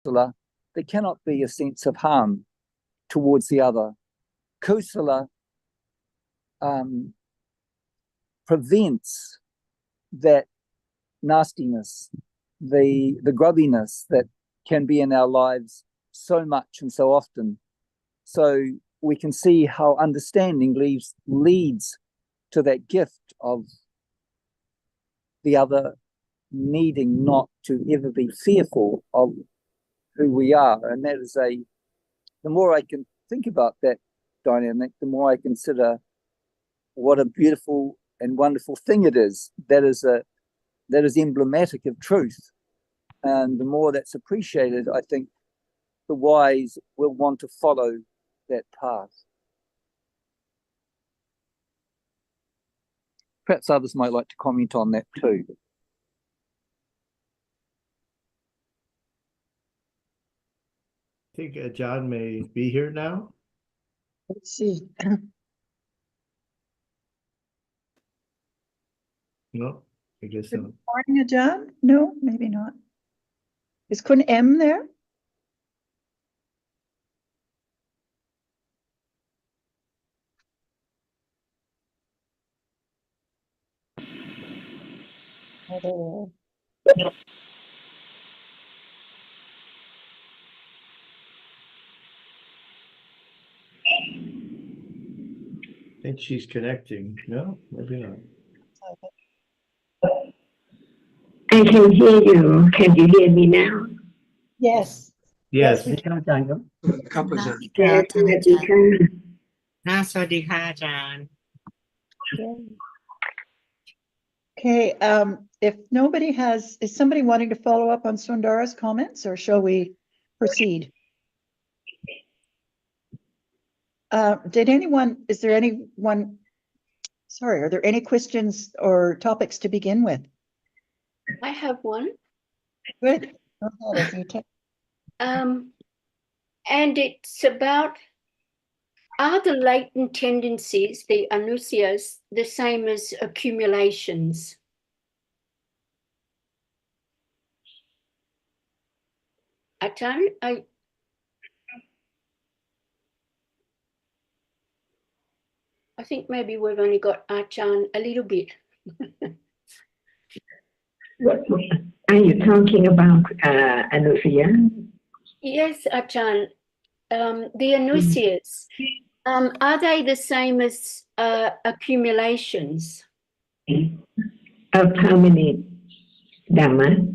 kusala, there cannot be a sense of harm towards the other. Kusala prevents that nastiness, the grubbiness that can be in our lives so much and so often. So we can see how understanding leads to that gift of the other needing not to ever be fearful of who we are. And that is the more I can think about that dynamic, the more I consider what a beautiful and wonderful thing it is. That is emblematic of truth. And the more that's appreciated, I think the wise will want to follow that path. Perhaps others might like to comment on that too. I think John may be here now. Let's see. No, I guess Good not. morning, John? No, maybe not. Is Kun M there? Oh. I think she's connecting. No, maybe not. I can hear you. Can you hear me now? Yes. Yes. we can. ครับอาจารย์ Yes, สวัสดีค่ะ สวัสดีค่ะอาจารย์ Okay, if nobody is somebody wanting to follow up on Sundara's comments, or shall we proceed? Is there anyone, sorry, are there any questions or topics to begin with? I have one. Good. Go ahead, Azita. And it's about, are the latent tendencies, the anusyas, the same as accumulations? Achan, I think maybe we've only got Achan a little bit. Are you talking about Anusia? Yes, Achan. The anusyas, are they the same as accumulations? Of how many Dhamma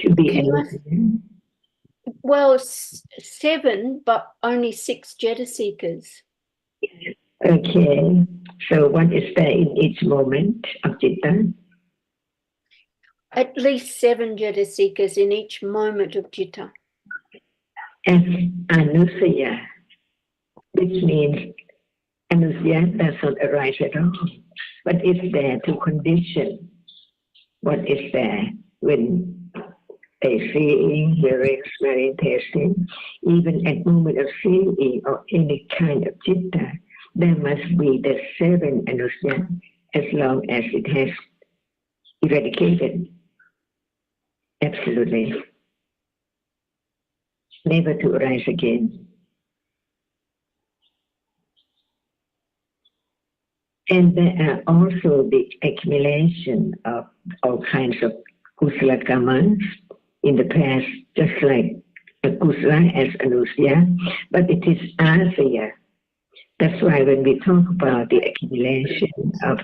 to be Anusia? Well, 7, but only 6 Jeta seekers. Okay, so what is there in each moment of Citta? At least 7 Jeta seekers in each moment of Citta. As Anusia, which means Anusia does not arise at all, but it's there to condition what is there when a seeing, hearing, smelling, tasting, even at moment of seeing or any kind of Citta, there must be the 7 Anusia as long as it has eradicated. Absolutely. Never to arise again. And there are also the accumulation of all kinds of kusala karmas in the past, just like a kusala as anusya, but it is asaya. That's why when we talk about the accumulation of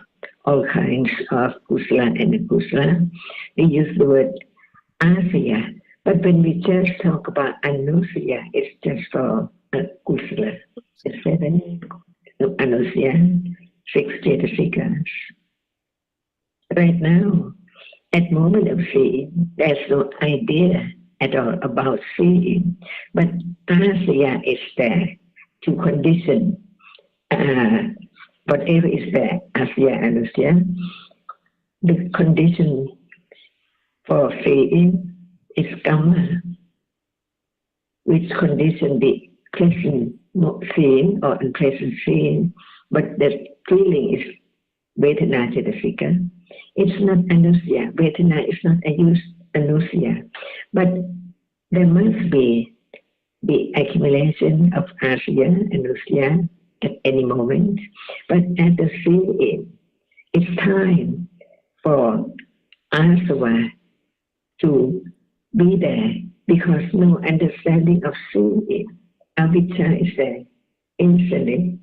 all kinds of kusala and akusala, we use the word asaya. But when we just talk about anusya, it's just for kusala. 7 anusya, 6 cetasikas. Right now, at moment of seeing, there's no idea at all about seeing, but asaya is there to condition whatever is there, asya, anusya. The condition for seeing is kamma, which condition the pleasant seeing or unpleasant seeing, but the feeling is vedana cetasika. It's not Anusya. Vedana is not Anusya. But there must be the accumulation of Asya, Anusya at any moment. But at the seeing, it's time for Asava to be there because no understanding of seeing. Avijja is there instantly.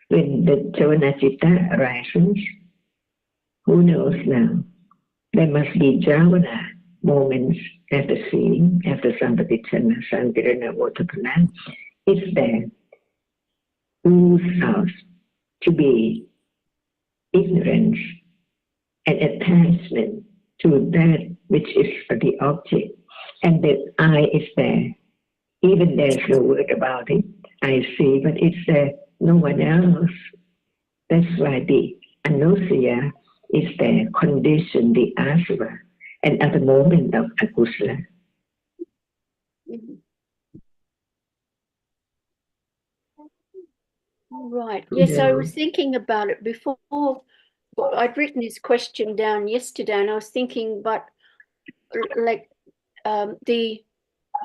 When the Javana arises, who knows now? There must be Javana moments after seeing, after Sampatichana, Santirana, Votapana. It's there, ooze out to be ignorance and attachment to that which is the object. And the I is there. Even there's no word about it. I see, but it's there. No one else. That's why the anosya is the condition, the asava, and at the moment of akusala. Right. Yes, I was thinking about it before. I'd written this question down yesterday, and I was thinking, but like the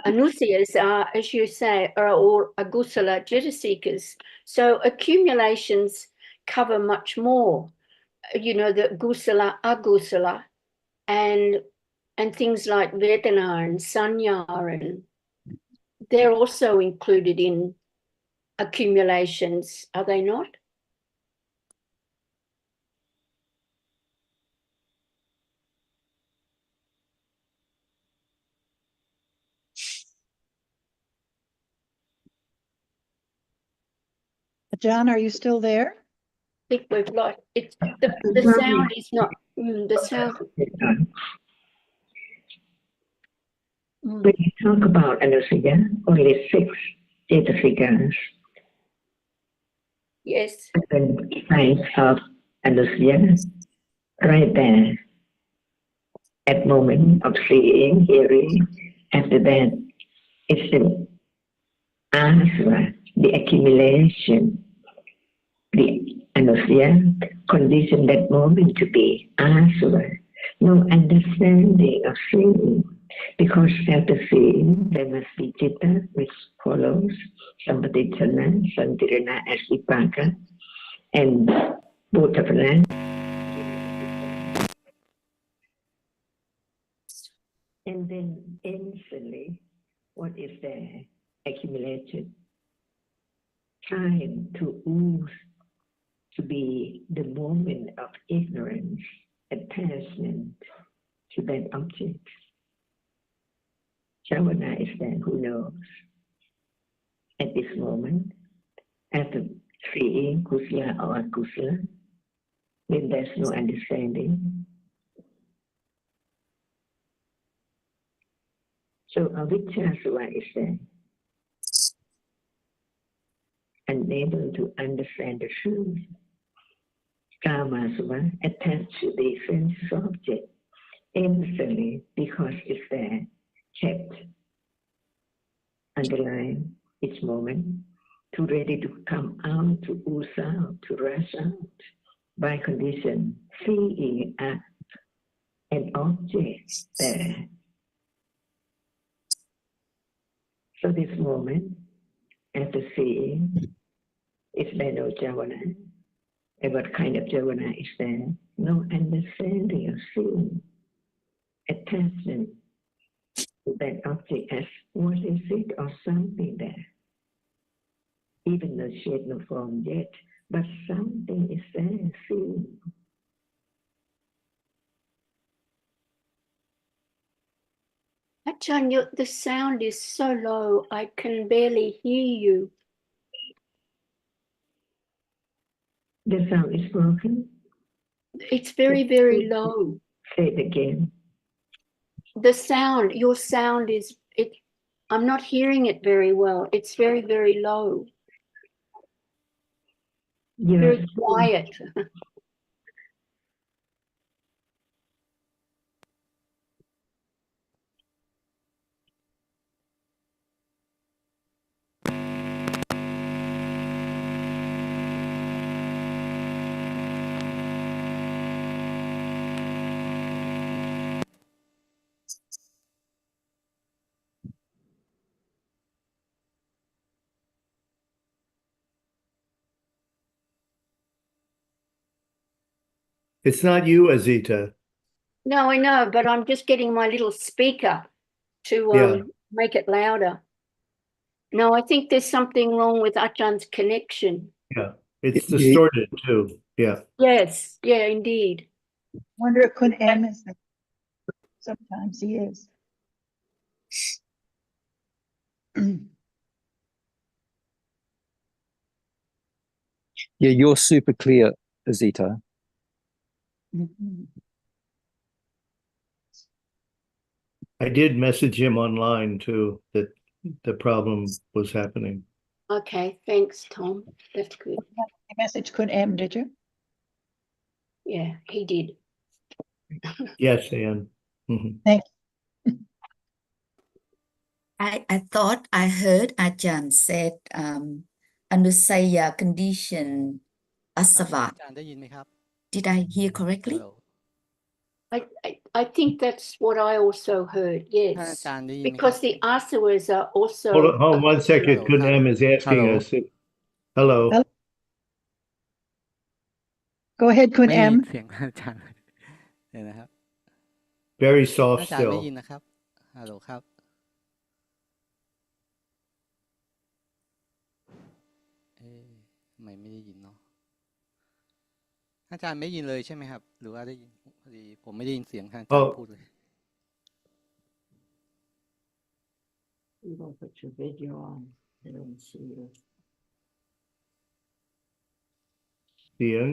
anusyas are, as you say, are all agusala jita seekers. So accumulations cover much more. You know, the gusala, agusala, and things like vedana and sanya, and they're also included in accumulations, are they not? John, are you still there? I think we've lost it. The sound is not the sound. When you talk about anusya, only 6 Cetasikas. Yes. Different kinds of anusya right there at moment of seeing, hearing. After that, it's the asava, the accumulation, the anusya condition that moment to be asava. No understanding of seeing. Because after seeing, there must be citta, which follows, sampatichana, santirana as vipaka, and bodhapana. And then instantly, what is there? Accumulated time to ooze, to be the moment of ignorance, attachment to that object. Javana is there, who knows? At this moment, after seeing kusala or akusala, when there's no understanding. So avijjasava is there, unable to understand the truth. Kamasava attached to the sense object instantly because it's there, kept, underlined each moment, to ready to come out, to ooze out, to rush out by condition, seeing an object there. So this moment, after seeing, is there no javana? And what kind of javana is there? No understanding of seeing, attachment to that object as what is it or something there. Even no shape, no form yet, but something is there, seeing. Ajahn, the sound is so low, I can barely hear you. The sound is broken. It's very, very low. Say it again. The sound, your sound is, I'm not hearing it very well. It's very, very low. Yes. Very quiet. It's not you, Azita. No, I know, but I'm just getting my little speaker to Yeah. make it louder. No, I think there's something wrong with Achan's connection. Yeah. It's Yeah. distorted too. Yeah. Yes, yeah, indeed. Wonder if Kun M is, sometimes he is. Yeah, you're super clear, Azita. Mhm. I did message him online too that the problem was happening. Okay, thanks, Tom. That's good. You message Kun M, did you? Yeah, he did. Yes, Anne. Mhm. Thank I thought I heard Ajahn said Anusaya condition อา asava. จารย์ได้ยินไหมครับ Did I hear correctly? Hello I think that's what I also heard, ท่านอา yes. จารย์ได้ยินไหมครับ Because the asawas are also Hold on 1 second. Hello, Kun Kap. M is asking Hello. us. Hello. Hello. Go ahead, Kun ไม่ได้ยิ M. นเสียงท่านอาจารย์เดี๋ยวนะครับ Very ท่าน soft อาจารย์ไม่ still. ยินนะครับฮัลโหลครับเอ๊ะทำไมไม่ได้ยินเนาะท่านอาจารย์ไม่ยินเลยใช่ไหมครับ หรือว่าได้ยินพอดีผมไม่ได้ยินเสียงท่านอาจารย์พูดเลย You don't put your video on. I don't see you. เสียง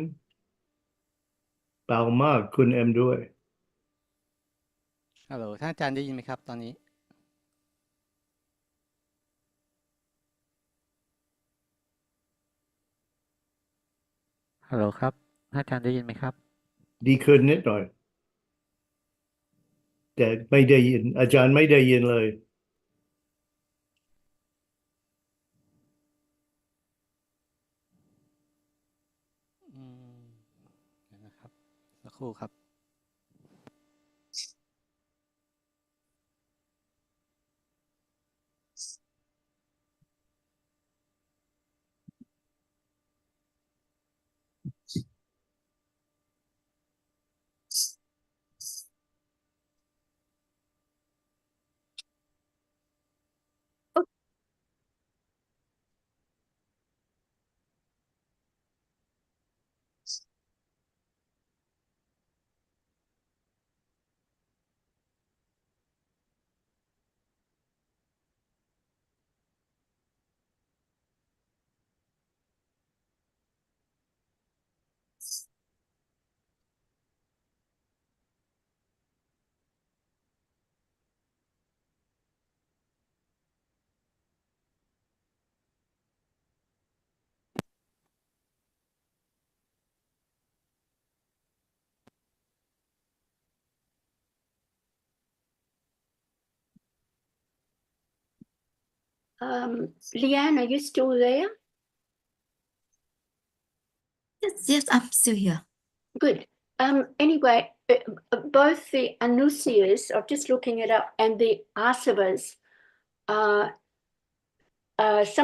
เบามากคุณ M ด้วย ฮัลโหลท่านอาจารย์ได้ยินไหมครับตอนนี้ฮัลโหลครับท่านอาจารย์ได้ยินไหมครับ ดีขึ้นนิดหน่อย แต่ไม่ได้ยิน อาจารย์ไม่ได้ยินเลย อืมเดี๋ยวนะครับสักครู่ครับ Leanne, are you still there? Yes, I'm still here. Good. Anyway, both the Anusias, I'm just looking it up, and the Asavas, some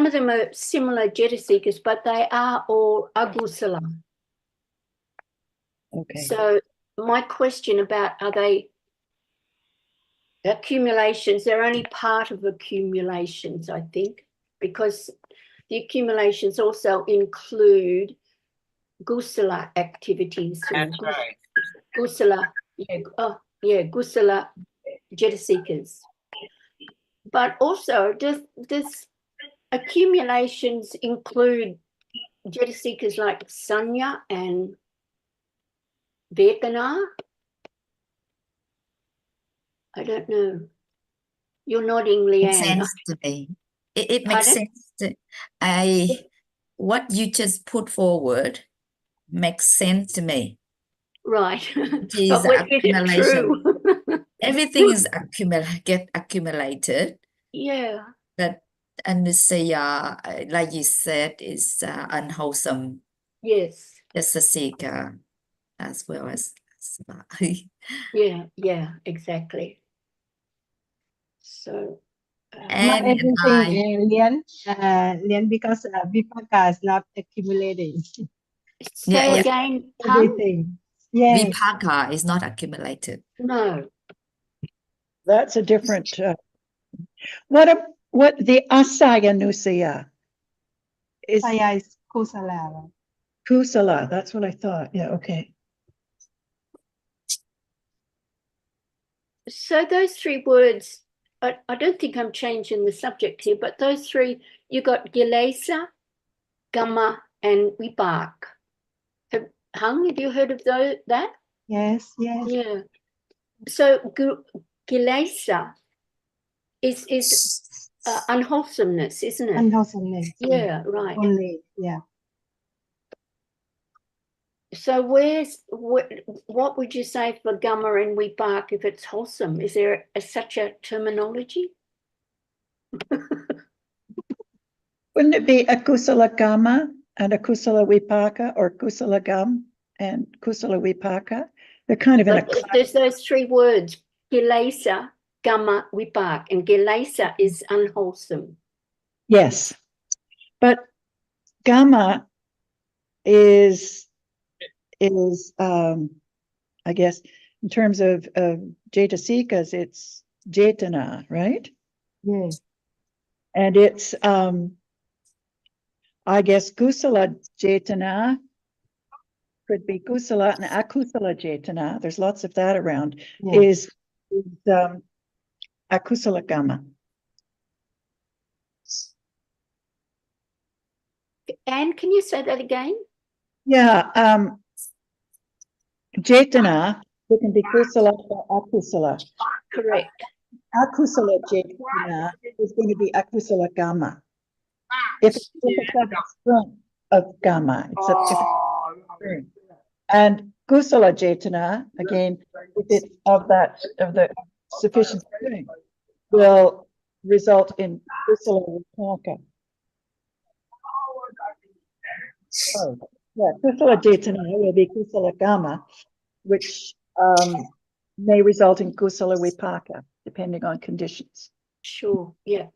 of them are similar Jetaseekers, but they are all Agusala. Okay. So my question about are they accumulations? They're only part of accumulations, I think, because the accumulations also include Gusala activities. That's right. Gusala, Gusala Jetaseekers. But also, does accumulations include Jetaseekers like Sanya and Vedana? I don't know. You're nodding, Makes Leanne. sense to me. It makes Pardon? sense. What you just put forward makes sense to me. Right. It is But is it accumulation. true? Everything is get accumulated. Yeah. But Anusaya, like you said, is unwholesome. Yes. Just a seeker as well as Yeah, exactly. So, Not and everything, Lian, because Vipaka is not accumulating say yeah. again, Pam? everything. Yes. Vipaka is not accumulated. No. That's a different, what the Asayanusaya is Saya is kusala. Right? Kusala. That's what I thought. Yeah, okay. So those three words, I don't think I'm changing the subject here, but those three, you got Gilesa, Gamma, and Vipak. Hung, have you heard of that? Yes, yes. Yeah. So Gilesa is unwholesomeness, isn't it? Unwholesomeness. Yeah, right. Only, yeah. So what would you say for Gamma and Vipak if it's wholesome? Is there such a terminology? Wouldn't it be Akusala Gamma and Akusala Vipaka, or Kusala Gam and Kusala Vipaka? They're kind of in a But there's those three words, Gilesa, Gamma, Vipak, and Gilesa is unwholesome. yes. But Gamma is I guess in terms of Jetasikas, it's Jetana, right? Yes. And it's I guess Kusala Jetana could be Kusala and Akusala Jetana. There's lots of that around. Yeah. Is Akusala Gamma. And can you say that again? Yeah, Jetana, it can be Kusala or Akusala. Correct. Akusala Jetana is going to be Akusala Gamma. If it's a strength of Gamma, it's a strength. And Kusala Jetana, again, if it's of the sufficient strength, will result in Kusala Vipaka. Oh, yeah, Kusala Jetana will be Kusala Gamma, which may result in Kusala Vipaka, depending on conditions. Sure, yeah.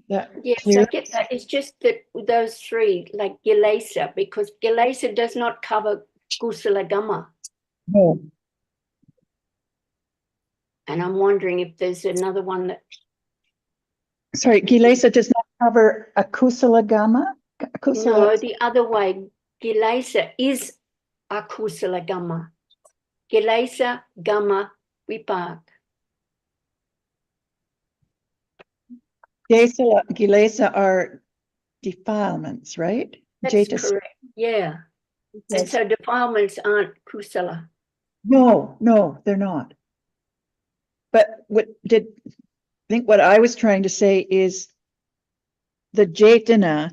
That Yes, clear? I get that. It's just that those three, like Gilesa, because Gilesa does not cover Kusala Gamma. No. And I'm wondering if there's another one that... Sorry, Gilesa does not cover a Kusala Gamma? No, the other way. Gilesa is a Kusala Gamma. Gilesa, Gamma, Vipak. Gilesa are defilements, right? That's correct, yeah. And so defilements aren't Kusala. No, they're not. But I think what I was trying to say is the Jetana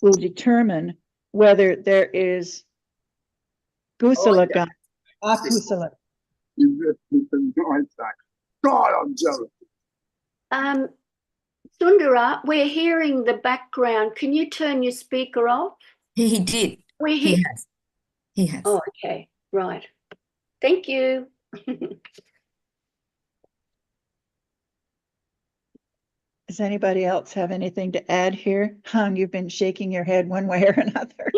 will determine whether there is Kusala Gamma, Akusala. Sundara, we're hearing the background. Can you turn your speaker off? He did. We're He here. has. He has. Oh, okay, right. Thank you. Does anybody else have anything to add here? Hung, you've been shaking your head one way or another.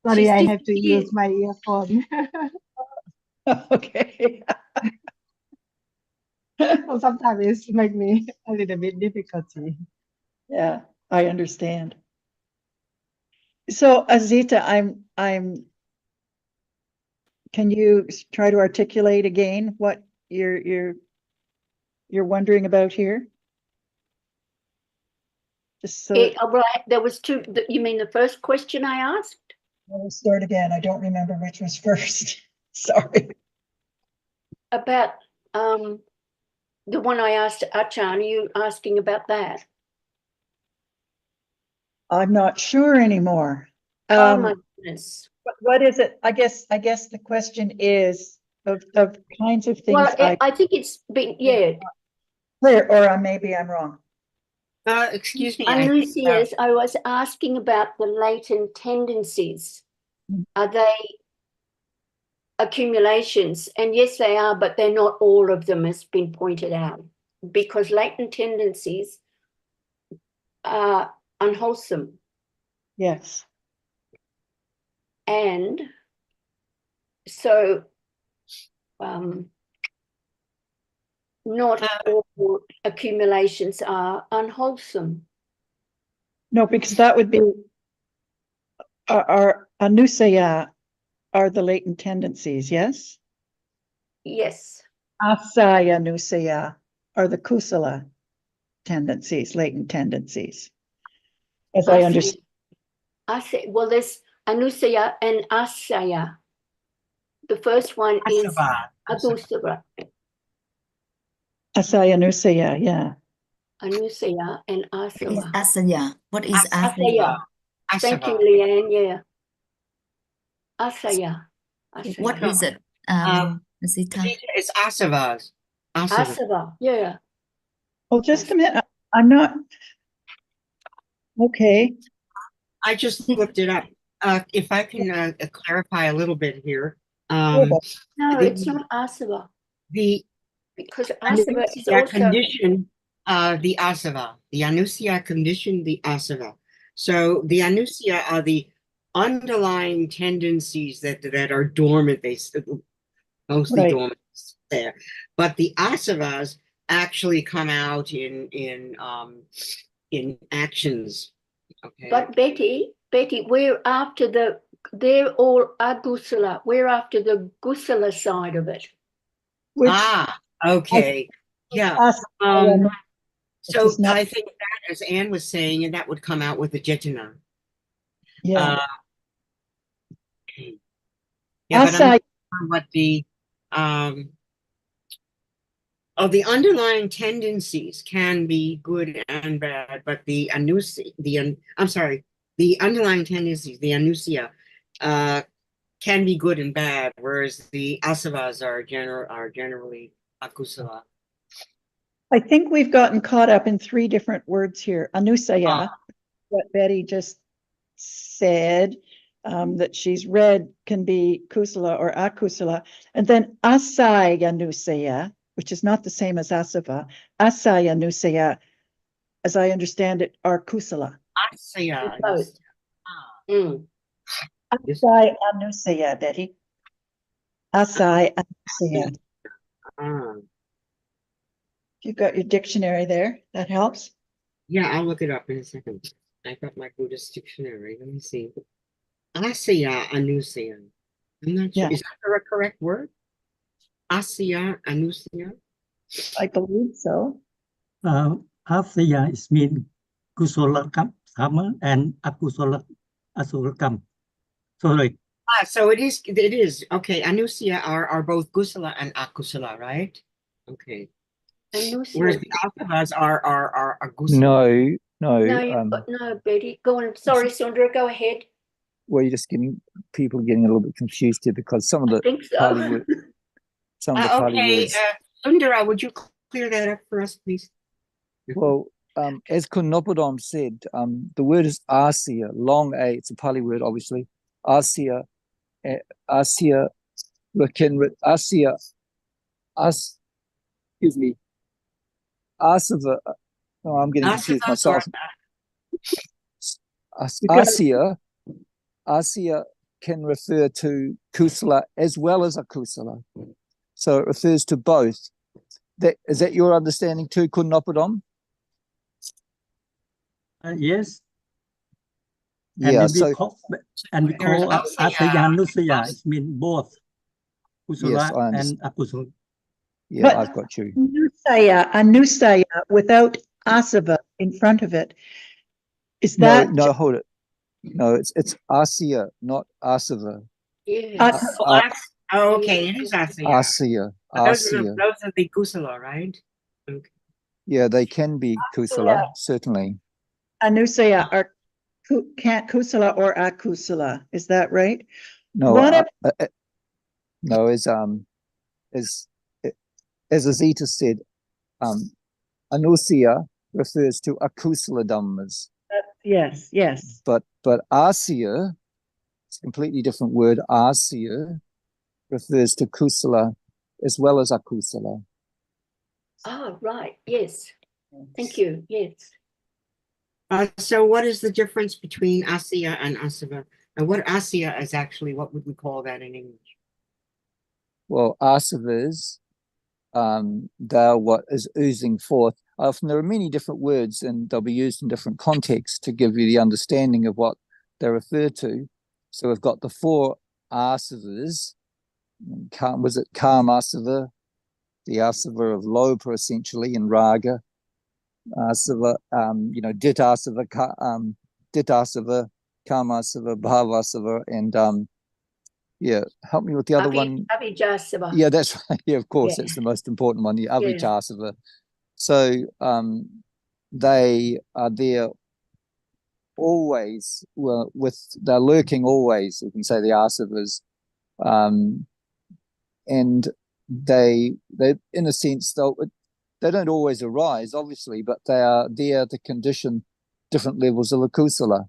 Sorry, I have to use my earphone. Okay. So sometimes it's make me a little bit difficulty. Yeah, I understand. So Azita, can you try to articulate again what you're wondering about here? Just so Right, there was two. You mean the first question I asked? we'll start again. I don't remember which was first. Sorry. About the one I asked Achan. Are you asking about that? I'm not sure anymore. Oh my goodness. What is it? I guess the question is of kinds of things. Well, I think it's been, yeah. Clear, or maybe I'm wrong. Excuse me. Anusias, I was asking about the latent tendencies. Are they accumulations? And yes, they are, but they're not all of them, has been pointed out, because latent tendencies are unwholesome. Yes. And so not all accumulations are unwholesome. No, because that would be our anusaya are the latent tendencies, yes? Yes. Asaya anusaya are the kusala tendencies, latent tendencies. As I understand. Well, there's anusaya and asaya. The first one is adusara. Asaya anusaya, yeah. Anusaya and What is asava. asaya? What is Asaya. Thank you, Leanne. Yeah. Asaya. What is it? Nasita? It's asavas. Asava. Yeah. Oh, just a minute. I'm not. Okay. I just looked it up. If I can clarify a little bit here. No, it's not asava. Because asava is Anusya also condition the asava. The anusya condition the asava. So the anusya are the underlying tendencies that are dormant. They mostly Right. dormant there, but the asavas actually come out in actions. Okay. But Betty, we're after they're all agusala. We're after the gusala side of it. Which, okay. Yeah. So I think that, as Anne was saying, and that would come out with the jitana. Yeah. Yeah, but I'm not sure what the the underlying tendencies can be good and bad, but the underlying tendencies, the anusya, can be good and bad, whereas the asavas are generally akusala. I think we've gotten caught up in three different words here. Anusaya, what Betty just said, that she's read can be kusala or akusala. And then asaya anusaya, which is not the same as asava. Asaya anusaya, as I understand it, are kusala. Asaya. Asaya anusaya, Betty. Asaya anusaya. You've got your dictionary there. That helps. Yeah, I'll look it up in a second. I've got my Buddhist dictionary. Let me see. Asaya anusaya. I'm not sure. Yeah. Is that the correct word? Asaya anusaya? I believe so. Asaya is mean kusala dhamma and akusala asura. Sorry. So it is. Okay, anusya are both kusala and akusala, right? Okay. Whereas the asavas are agusala. No, Betty. Go on. Sorry, Sandra, go ahead. Well, you're just people getting a little bit confused here because some of the Pali words. Sundara, would you clear that up for us, please? Well, as Kun Nopadom said, the word is Asya, long A. It's a Pali word, obviously. Asya, Asya, Asya, excuse me, Asava. Oh, I'm getting confused myself. Asya can refer to kusala as well as akusala. So it refers to both. Is that your understanding too, Kun Nopadom? Yes. Yeah. And we call asaya nusaya. It means both kusala and akusala. Yeah, but I've got you. Anusaya without asava in front of it. Is that no? Hold it. No, it's Asya, not Asava. Yes. Okay, it is Asya. Asya. Those are the kusala, right? Okay. Yeah, they can be kusala, certainly. Anusaya are can't kusala or akusala. Is that right? No, no. As Azita said, Anusya refers to akusala dhammas. Yes. But Asya, it's a completely different word. Asya refers to kusala as well as akusala. Oh, right. Yes. Thank you. Yes. So what is the difference between Asya and Asava? And what Asya is actually, what would we call that in English? Well, asavas, they're what is oozing forth. Often there are many different words and they'll be used in different contexts to give you the understanding of what they refer to. So we've got the four asavas. Was it Karmasava, the asava of Lopa essentially, in Raga. Asava, Ditasava, Ditasava, Karmasava, Bhavasava, and help me with the other one. Abhijasava. Yeah, that's right. Yeah, of course, Yeah. that's the most important one, the Yeah. Avijasava. So they are there always, they're lurking always, you can say, the asavas. And they in a sense, they don't always arise, obviously, but they are there to condition different levels of the kusala.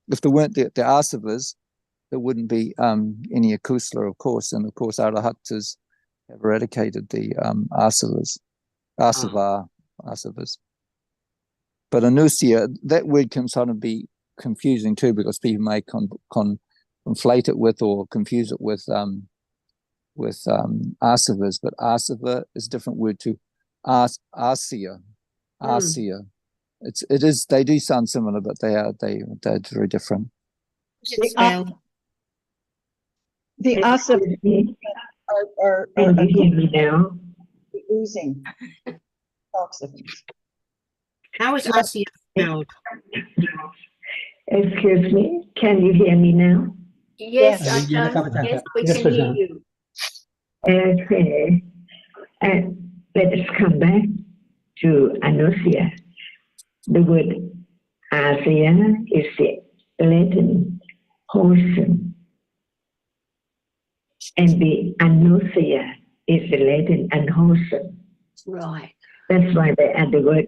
If there weren't the asavas, there wouldn't be any akusala, of course, and of course arahatas have eradicated the asavas. Asavas. But anusya, that word can sort of be confusing too, because people may conflate it with or confuse it with asavas, but asava is a different word to asya. It is, they do sound similar, but they're very different. The asavas are Can you hear me now? oozing toxins. How is Asya spelled? Excuse me, can you hear me now? Yes, Yes, Ajahn. Yes, we Yes, can hear Ajahn. you. Okay. And let us come back to Anusya. The word Asya is the Latin wholesome, and the Anusya is the Latin unwholesome. Right. That's why they add the word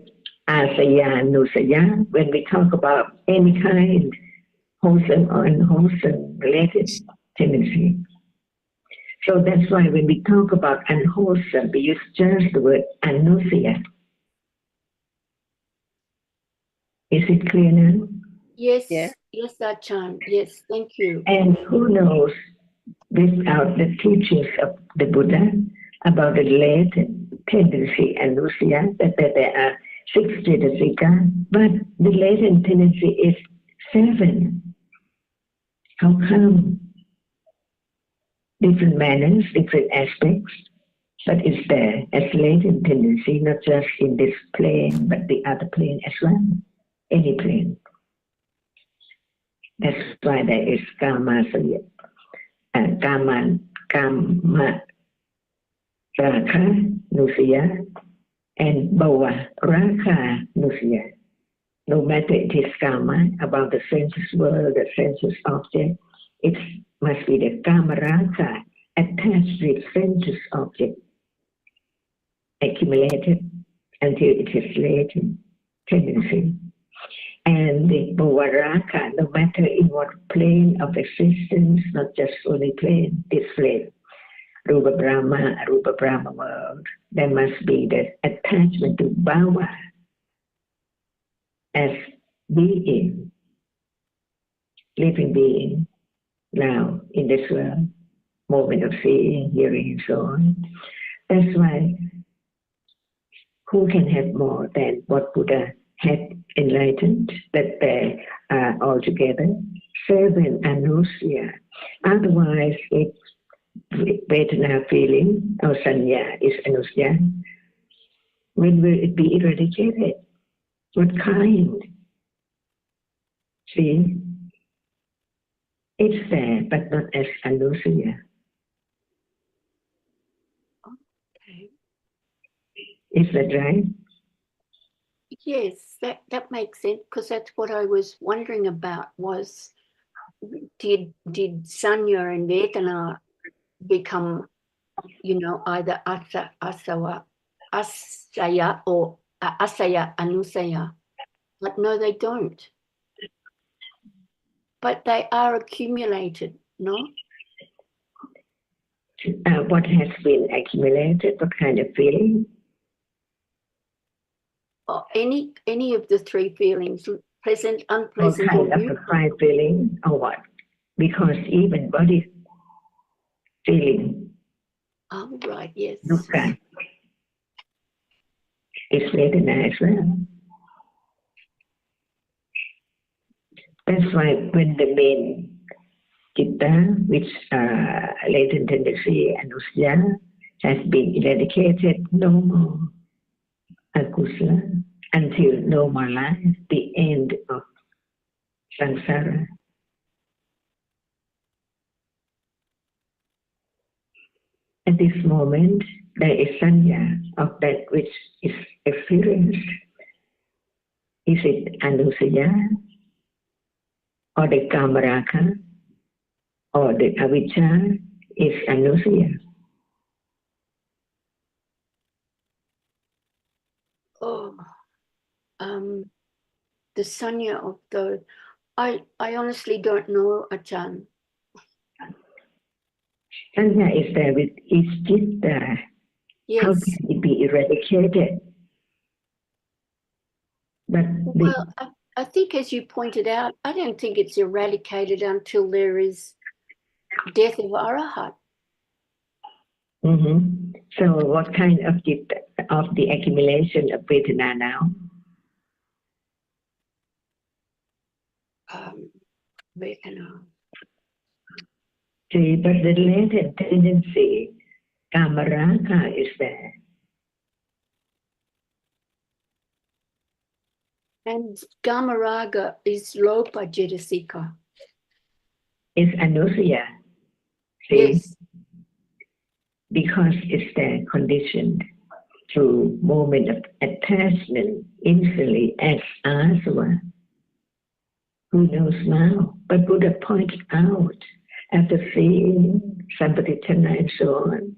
Asaya, Anusaya when we talk about any kind, wholesome or unwholesome related tendency. So that's why when we talk about unwholesome, we use just the word Anusya. Is it clear now? Yes, yes, Ajahn. Yes, thank you. And who knows, without the teachings of the Buddha about the latent tendency Anusya, that there are 6 Cetasika, but the latent tendency is 7. How come? Different manners, different aspects, but it's there as latent tendency, not just in this plane, but the other plane as well, any plane. That's why there is Kama Raka Nusya and Bhava Raka Nusya. No matter it is Kama, about the senses world, the senses object, it must be the Kama Raka attached with senses object, accumulated until it is latent tendency. And the Bhavaraka, no matter in what plane of existence, not just only plane, this plane, Rupa Brahma world, there must be the attachment to Bhava as being, living being, now in this world, moment of seeing, hearing, and so on. That's why who can have more than what Buddha had enlightened, that they are altogether 7 Anusya. Otherwise, if Vedana feeling or Sanya is Anusya, when will it be eradicated? What kind? See, it's there, but not as Anusya. Okay. Is that right? Yes, that makes sense, because that's what I was wondering about was, did Sanya and Vedana become, either Asaya or Asaya Anusaya? But no, they don't. But they are accumulated, no? What has been accumulated, what kind of feeling? Any of the three feelings, pleasant, All unpleasant, or kind of neutral. five feeling or what? Because even body feeling, Oh, right, yes. dukkha, is Vedana as well. That's why when the main Chitta, which latent tendency anusya, has been eradicated, no more akusala until no more life, the end of samsara. At this moment, there is sanya of that which is experienced. Is it anusaya, or the kamaraka, or the avijja is anusaya? Oh, the sanya of the, I honestly don't know, Ajahn. Sanya is there with each chitta. Yes. How can it be eradicated? But Well, I think as you pointed out, I don't think it's eradicated until there is death of arahat. So what kind of the accumulation of Vedana now? Vedana. See, but the latent tendency, kamaraka, is there. And Gamaraga is Lopa Jetasika. It's anusaya. See? Yes. Because it's there conditioned through moment of attachment instantly as asava. Who knows now? But Buddha pointed out after seeing Sampatitana and so on,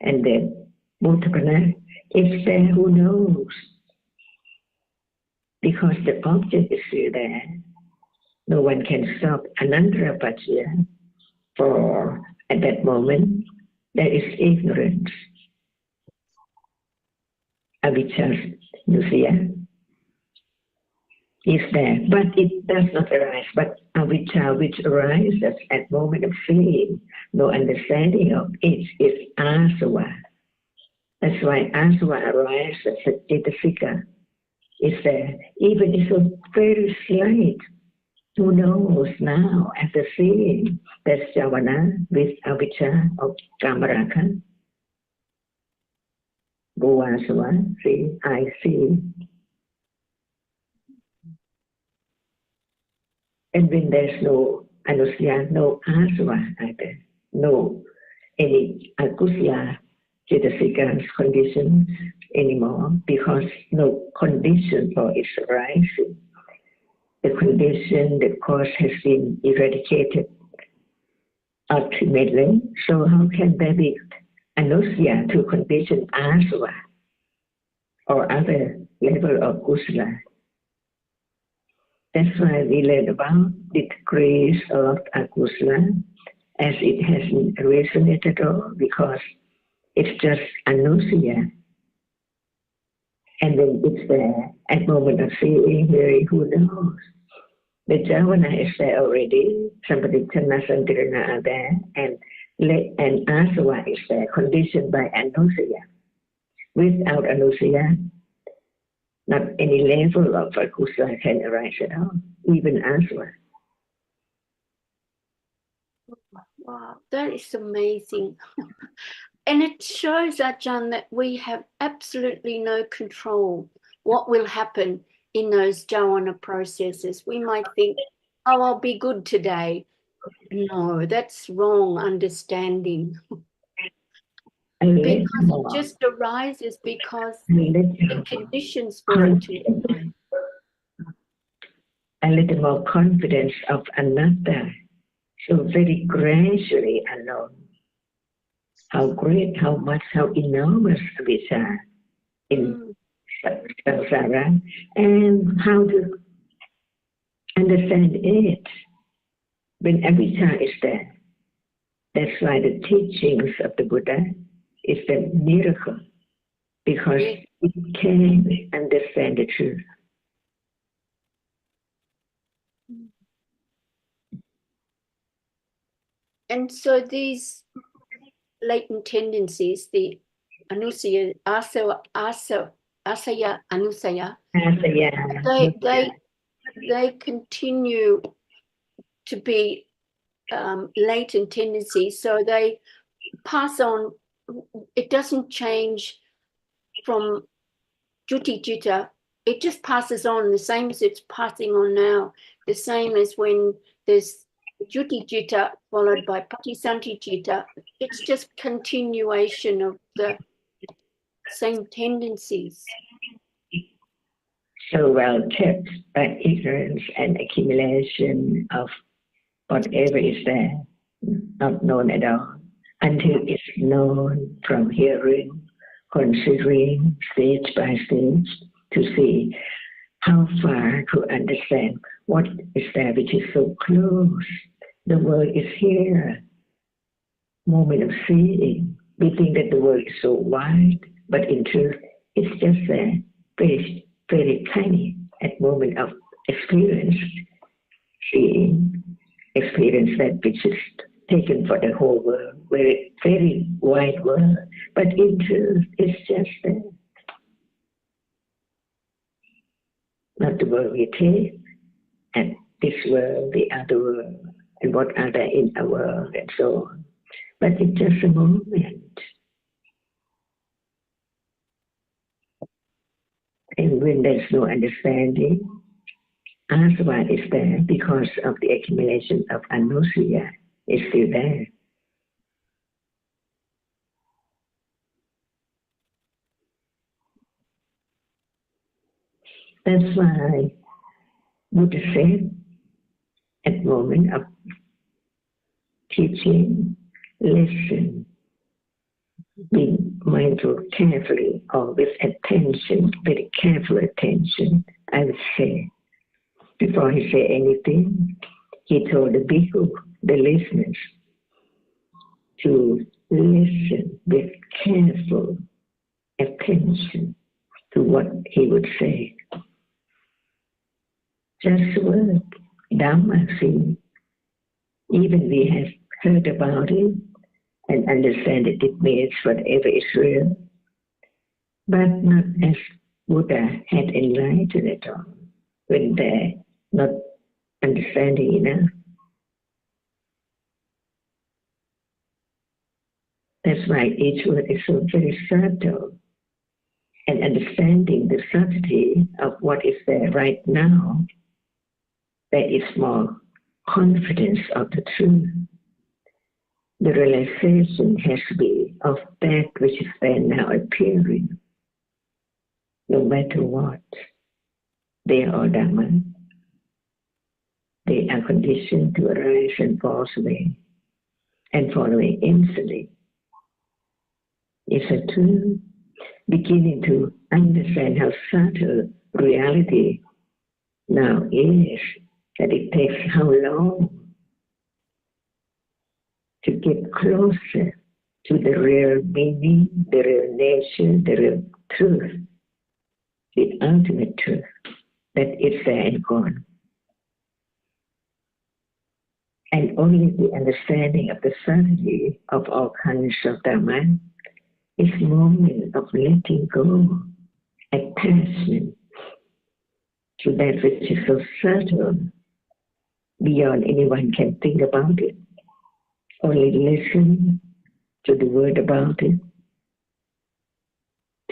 and then Muttapana, it's there, who knows? Because the object is still there. No one can stop Anantarapacchaya, for at that moment there is ignorance. Avijja, is there, but it does not arise. But avijja, which arises at moment of feeling, no understanding of it, is asava. That's why asava arises at cetasika. Is there, even if it's very slight. Who knows now after seeing that javana with avijja of kamaraka? Bhuvasava, see, I see. And when there's no anusya, no asava either, no any akusya cetasika condition anymore, because no condition for its rising. The condition, the cause has been eradicated ultimately. So how can there be anusya to condition asava or other level of kusala? That's why we learn about the degrees of akusala, as it hasn't resonated at all, because it's just anusya. And then it's there at moment of feeling, hearing, who knows? The javana is there already, Sampatitana, Santirana are there, and asava is there, conditioned by anusya. Without anusya, not any level of akusala can arise at all, even asava. Wow, that is amazing. And it shows, Ajahn, that we have absolutely no control what will happen in those jhana processes. We might think, oh, I'll be good today. No, that's wrong understanding. Because it just arises because the conditions for it to arise. A little more confidence of anatta, so very gradually alone. How great, how much, how enormous avijja in samsara, and how to understand it when avijja is there. That's why the teachings of the Buddha is the miracle, because it can understand the truth. And so these latent tendencies, the anusaya, asaya, anusaya, they continue to be latent tendencies. So they pass on. It doesn't change from juti jita. It just passes on the same as it's passing on now. The same as when there's juti jita followed by patisanti jita. It's just continuation of the same tendencies. So well kept by ignorance and accumulation of whatever is there, not known at all, until it's known from hearing, considering stage by stage to see how far to understand what is there which is so close. The world is here. Moment of seeing. We think that the world is so wide, but in truth, it's just there, very, very tiny at moment of experience, seeing, experience that which is taken for the whole world, very, very wide world, but in truth, it's just there. Not the world we take, and this world, the other world, and what are there in our world, and so on. But it's just a moment. And when there's no understanding, asava is there because of the accumulation of anusaya is still there. That's why Buddha said at moment of teaching, listen, be mindful carefully or with attention, very careful attention, I would say. Before he said anything, he told the bhikkhu, the listeners, to listen with careful attention to what he would say. Just the word, Dhamma, see, even we have heard about it and understand that it means whatever is real, but not as Buddha had enlightened at all, when they're not understanding enough. That's why each word is so very subtle, and understanding the subtlety of what is there right now, there is more confidence of the truth. The realization has to be of that which is there now appearing, no matter what. They are Dhamma. They are conditioned to arise and fall away, and fall away instantly. It's a truth. Beginning to understand how subtle reality now is, that it takes how long to get closer to the real meaning, the real nature, the real truth, the ultimate truth, that is there and gone. And only the understanding of the subtlety of all kinds of Dhamma is moment of letting go, attachment to that which is so subtle, beyond anyone can think about it. Only listen to the word about it,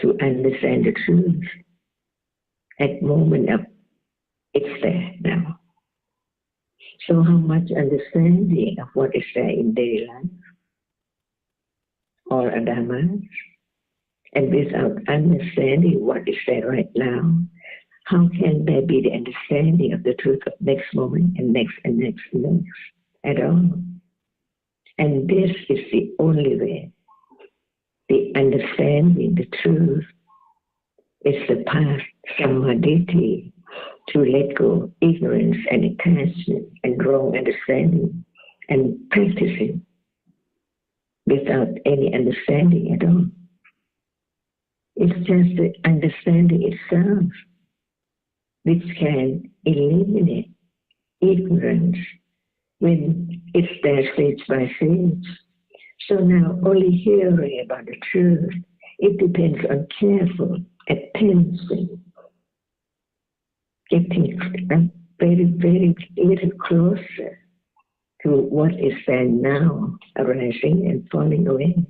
to understand the truth. At moment of, it's there now. So how much understanding of what is there in daily life, or Dhamma, and without understanding what is there right now, how can there be the understanding of the truth of next moment and next and next and next at all? And this is the only way. The understanding, the truth, is the path, samadhi, to let go ignorance and attachment and wrong understanding and practicing without any understanding at all. It's just the understanding itself which can eliminate ignorance when it's there stage by stage. So now only hearing about the truth, it depends on careful attention, getting very, very little closer to what is there now, arising and falling away.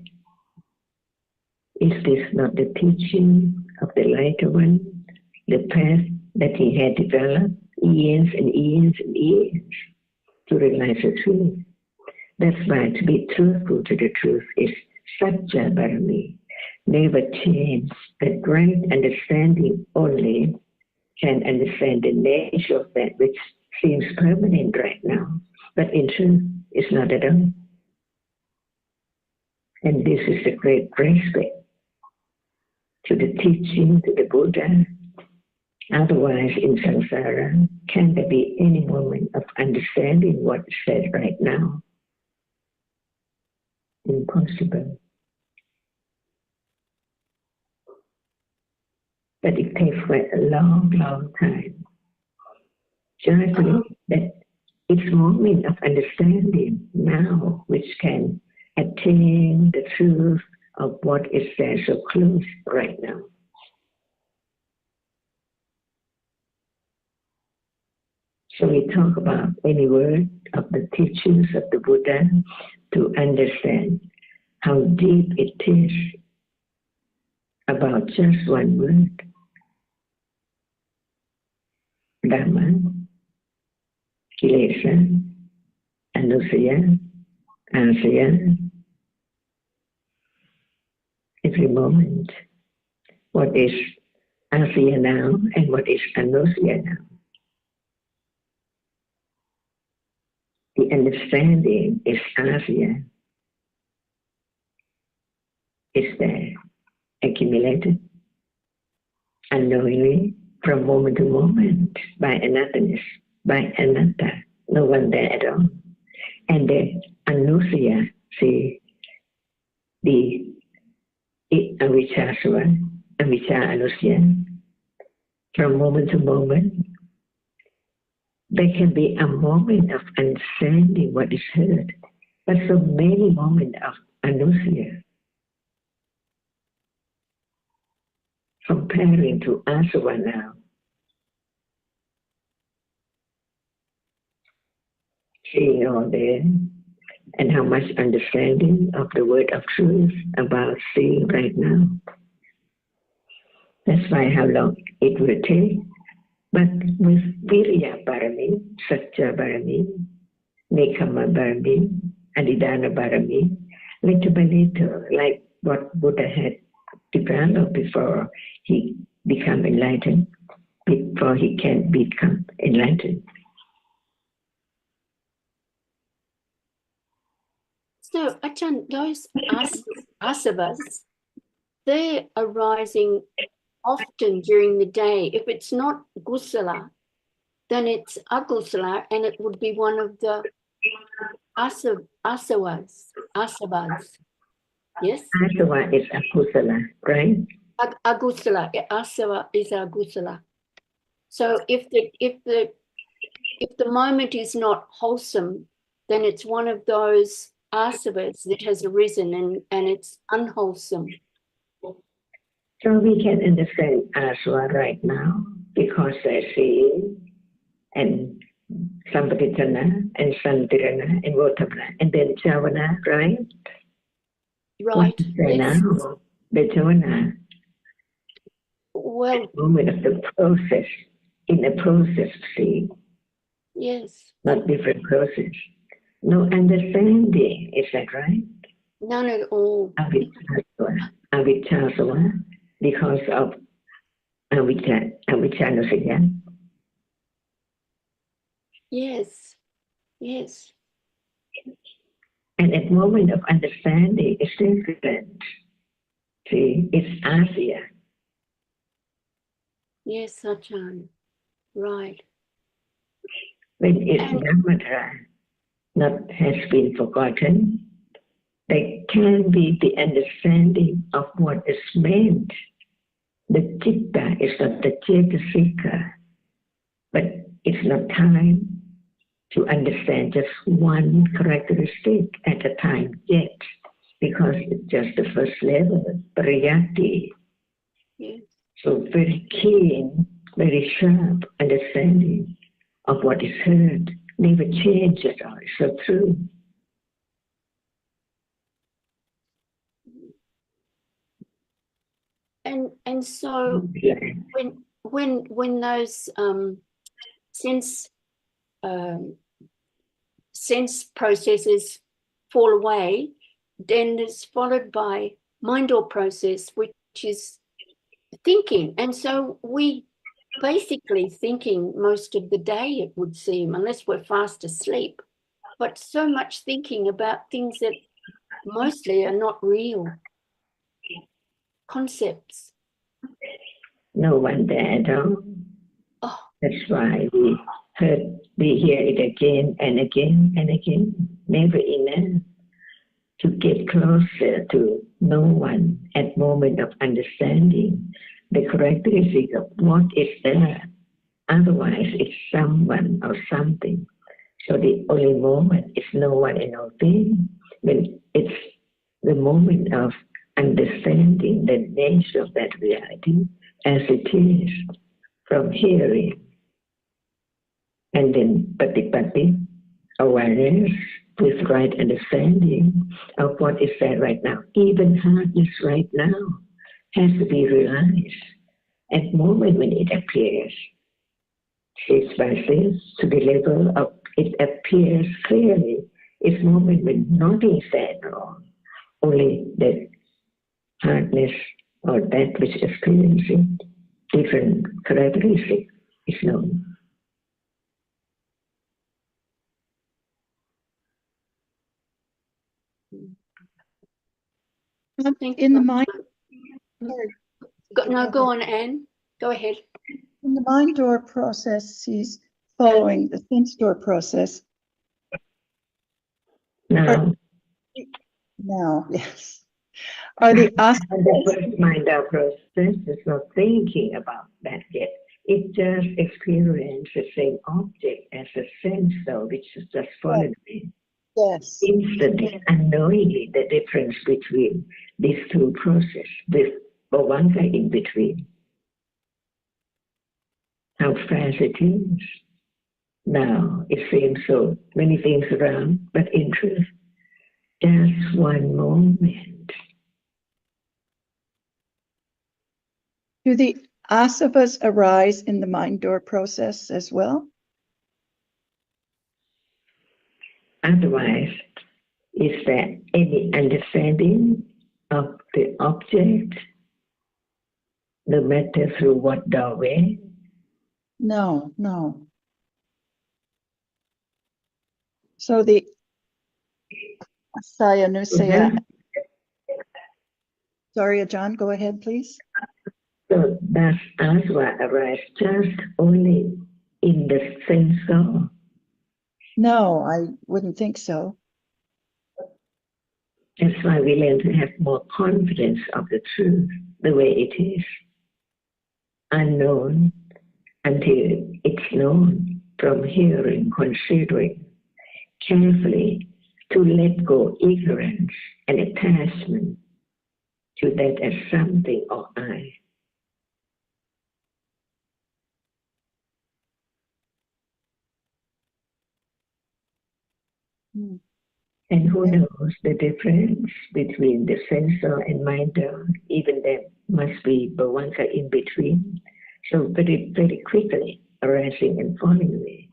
Is this not the teaching of the lighter one, the path that he had developed years and years and years to realize the truth? That's why to be truthful to the truth is Satya Bharami. Never change. That right understanding only can understand the nature of that which seems permanent right now, but in truth it's not at all. And this is a great respect to the teaching, to the Buddha. Otherwise, in samsara, can there be any moment of understanding what is said right now? Impossible. But it takes quite a long, long time. Joyfully, that it's moment of understanding now, which can attain the truth of what is there so close right now. So we talk about any word of the teachings of the Buddha to understand how deep it is about just one word. Dhamma, Kilesa, Anusaya, Asaya. Every moment. What is Asaya now and what is Anusaya now? The understanding is Asaya. Is there, accumulated unknowingly from moment to moment by anotherness, by anatta, no one there at all. And the Anusaya, see, the avijja anusaya, from moment to moment, there can be a moment of understanding what is heard, but so many moments of anusaya. Comparing to asava now, seeing all there, and how much understanding of the word of truth about seeing right now. That's why how long it will take. But with Virya Bharami, Satya Bharami, Nekama Bharami, Adidana Bharami, little by little, like what Buddha had developed before he become enlightened, before he can become enlightened. So, Ajahn, those asavas, they're arising often during the day. If it's not gusala, then it's agusala, and it would be one of the asavas. Yes? Asava is akusala, right? Agusala. Asava is agusala. So if the moment is not wholesome, then it's one of those asavas that has arisen and it's unwholesome. So we can understand asava right now because they're seeing and Sampatitana and Santirana and Votapana and then Chavana, right? Right. Yes. Now, the Chavana. Well, moment of the process, in the process of seeing. Yes. Not different process. No understanding, is that right? None at all. Avijja, because of avijja anusaya. Yes. Yes. And at moment of understanding is different. See, it's Asya. Yes, Ajahn. Right. When it's Dhamma not has been forgotten, there can be the understanding of what is meant the chitta is not the cetasika, but it's not time to understand just one characteristic at a time yet, because it's just the first level, pariyatti. Yes. So very keen, very sharp understanding of what is heard, never change at all. It's so true. And so when those sense processes fall away, then it's followed by mind or process, which is thinking. And so we basically thinking most of the day, it would seem, unless we're fast asleep, but so much thinking about things that mostly are not real concepts. No one there at all. Oh. That's why we hear it again and again and again, never enough to get closer to no one at moment of understanding the characteristic of what is there. Otherwise, it's someone or something. So the only moment is no one and no thing. When it's the moment of understanding the nature of that reality as it is, from hearing, and then patipati, awareness with right understanding of what is there right now. Even hardness right now has to be realized at the moment when it appears. Step by step to the level of it appears clearly. It's moment when nothing is there at all. Only that hardness or that which is experiencing different characteristics is known. In the mind, go on, Anne. Go ahead. In the mind door process, he's following the sense door process. Now, yes. Are the and the first mind door process is not thinking about that yet. It just experiences the same object as a sense door, which is just following me. Yes. Instantly, unknowingly, the difference between these two processes, with bhavanka in between. How fast it is. Now, it seems so many things around, but in truth, just one moment. Do the asavas arise in the mind door process as well? Otherwise, is there any understanding of the object, no matter through what doorway? No, no. So the Asayanusaya. Sorry, Ajahn, go ahead, please. So does asava arise just only in the sense door? No, I wouldn't think so. That's why we learn to have more confidence of the truth, the way it is. Unknown until it's known, from hearing, considering, carefully to let go ignorance and attachment to that as something or I. And who knows the difference between the sensor and minder? Even there must be bhavanka in between. So very, very quickly arising and falling away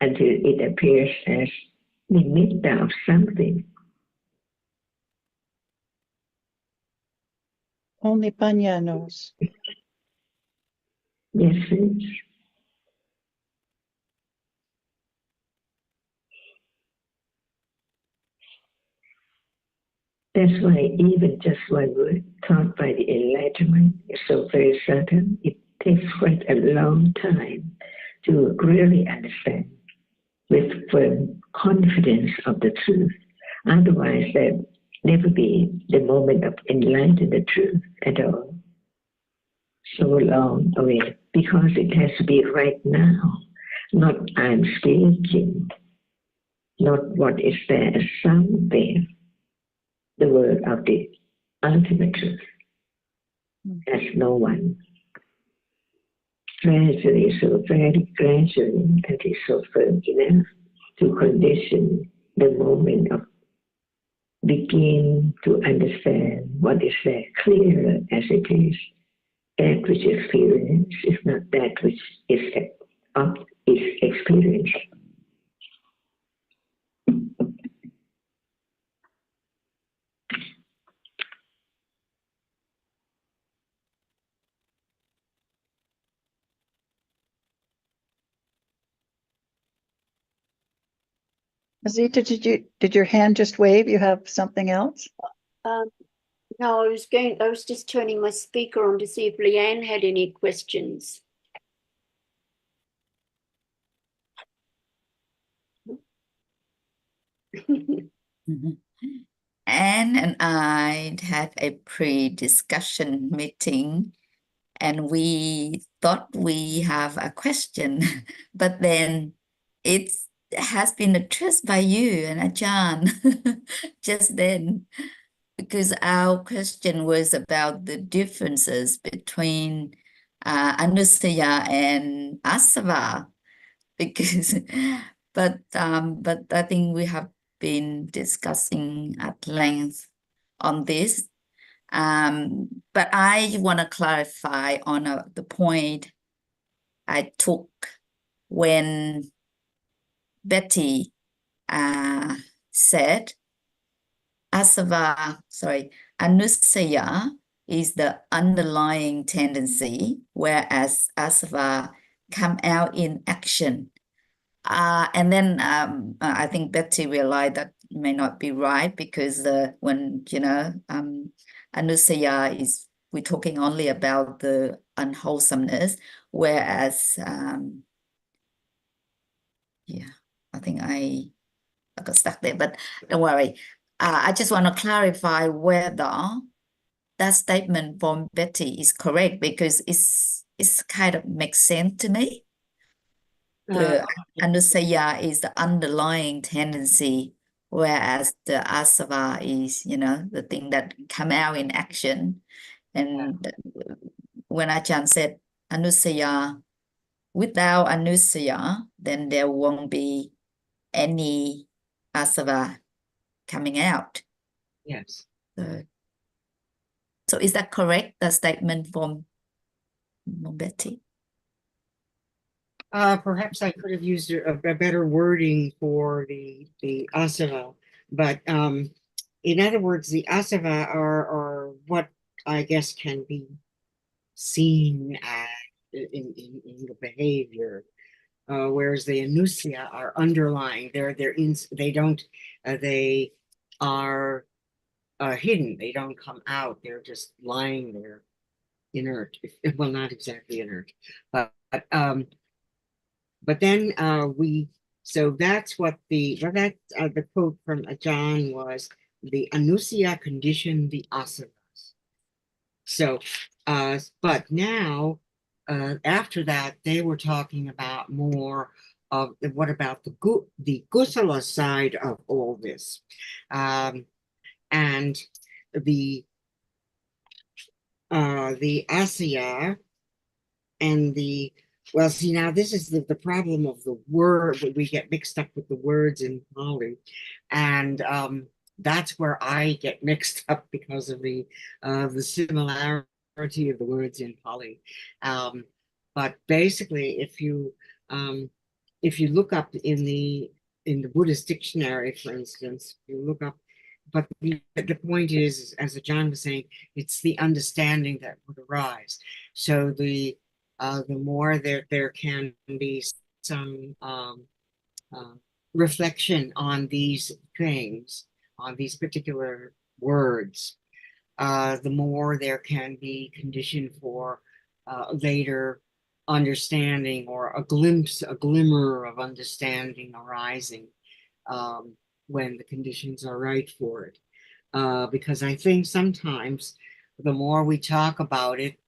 until it appears as nimitta of something. Only Panya knows. Yes, yes. That's why even just one word taught by the enlightenment is so very certain. It takes quite a long time to really understand with firm confidence of the truth. Otherwise, there never be the moment of enlightening the truth at all. so long away because it has to be right now, not I'm speaking, not what is there as sound there, the word of the ultimate truth, as no one. Gradually, so very gradually, and is so firm enough to condition the moment of begin to understand what is there clearer as it is. That which is experience is not that which is experience. Azita, did your hand just wave? You have something else? No, I was just turning my speaker on to see if Leanne had any questions. Anne and I had a pre-discussion meeting, and we thought we have a question, but then it has been addressed by you and Ajahn just then, because our question was about the differences between Anusaya and Asava, because but I think we have been discussing at length on this. But I want to clarify on the point I took when Betty said Anusaya is the underlying tendency, whereas Asava come out in action. And then I think Betty realized that may not be right, because when, Anusaya we're talking only about the unwholesomeness, whereas, I think I got stuck there, but don't worry. I just want to clarify whether that statement from Betty is correct, because it's kind of makes sense to me. The Anusaya is the underlying tendency, whereas the Asava is, the thing that come out in action. And when Ajahn said Anusaya, without Anusaya, then there won't be any Asava coming out. Yes. So is that correct, the statement from Betty? Perhaps I could have used a better wording for the asava, but in other words, the asava are what I guess can be seen in the behavior, whereas the anusya are underlying. They are hidden. They don't come out. They're just lying there, inert. Well, not exactly inert, but then so that's what the quote from Ajahn was: the anusya conditioned the asanas. So, but now, after that, they were talking about more of what about the kusala side of all this, and the asya and the. Well, see, now this is the problem of the word. We get mixed up with the words in Pali. And that's where I get mixed up because of the similarity of the words in Pali. But basically, if you look up in the Buddhist dictionary, for instance, you look up, but the point is, as Ajahn was saying, it's the understanding that would arise. So the more there can be some reflection on these things, on these particular words, the more there can be condition for later understanding, or a glimmer of understanding arising when the conditions are right for it. Because I think sometimes the more we talk about it,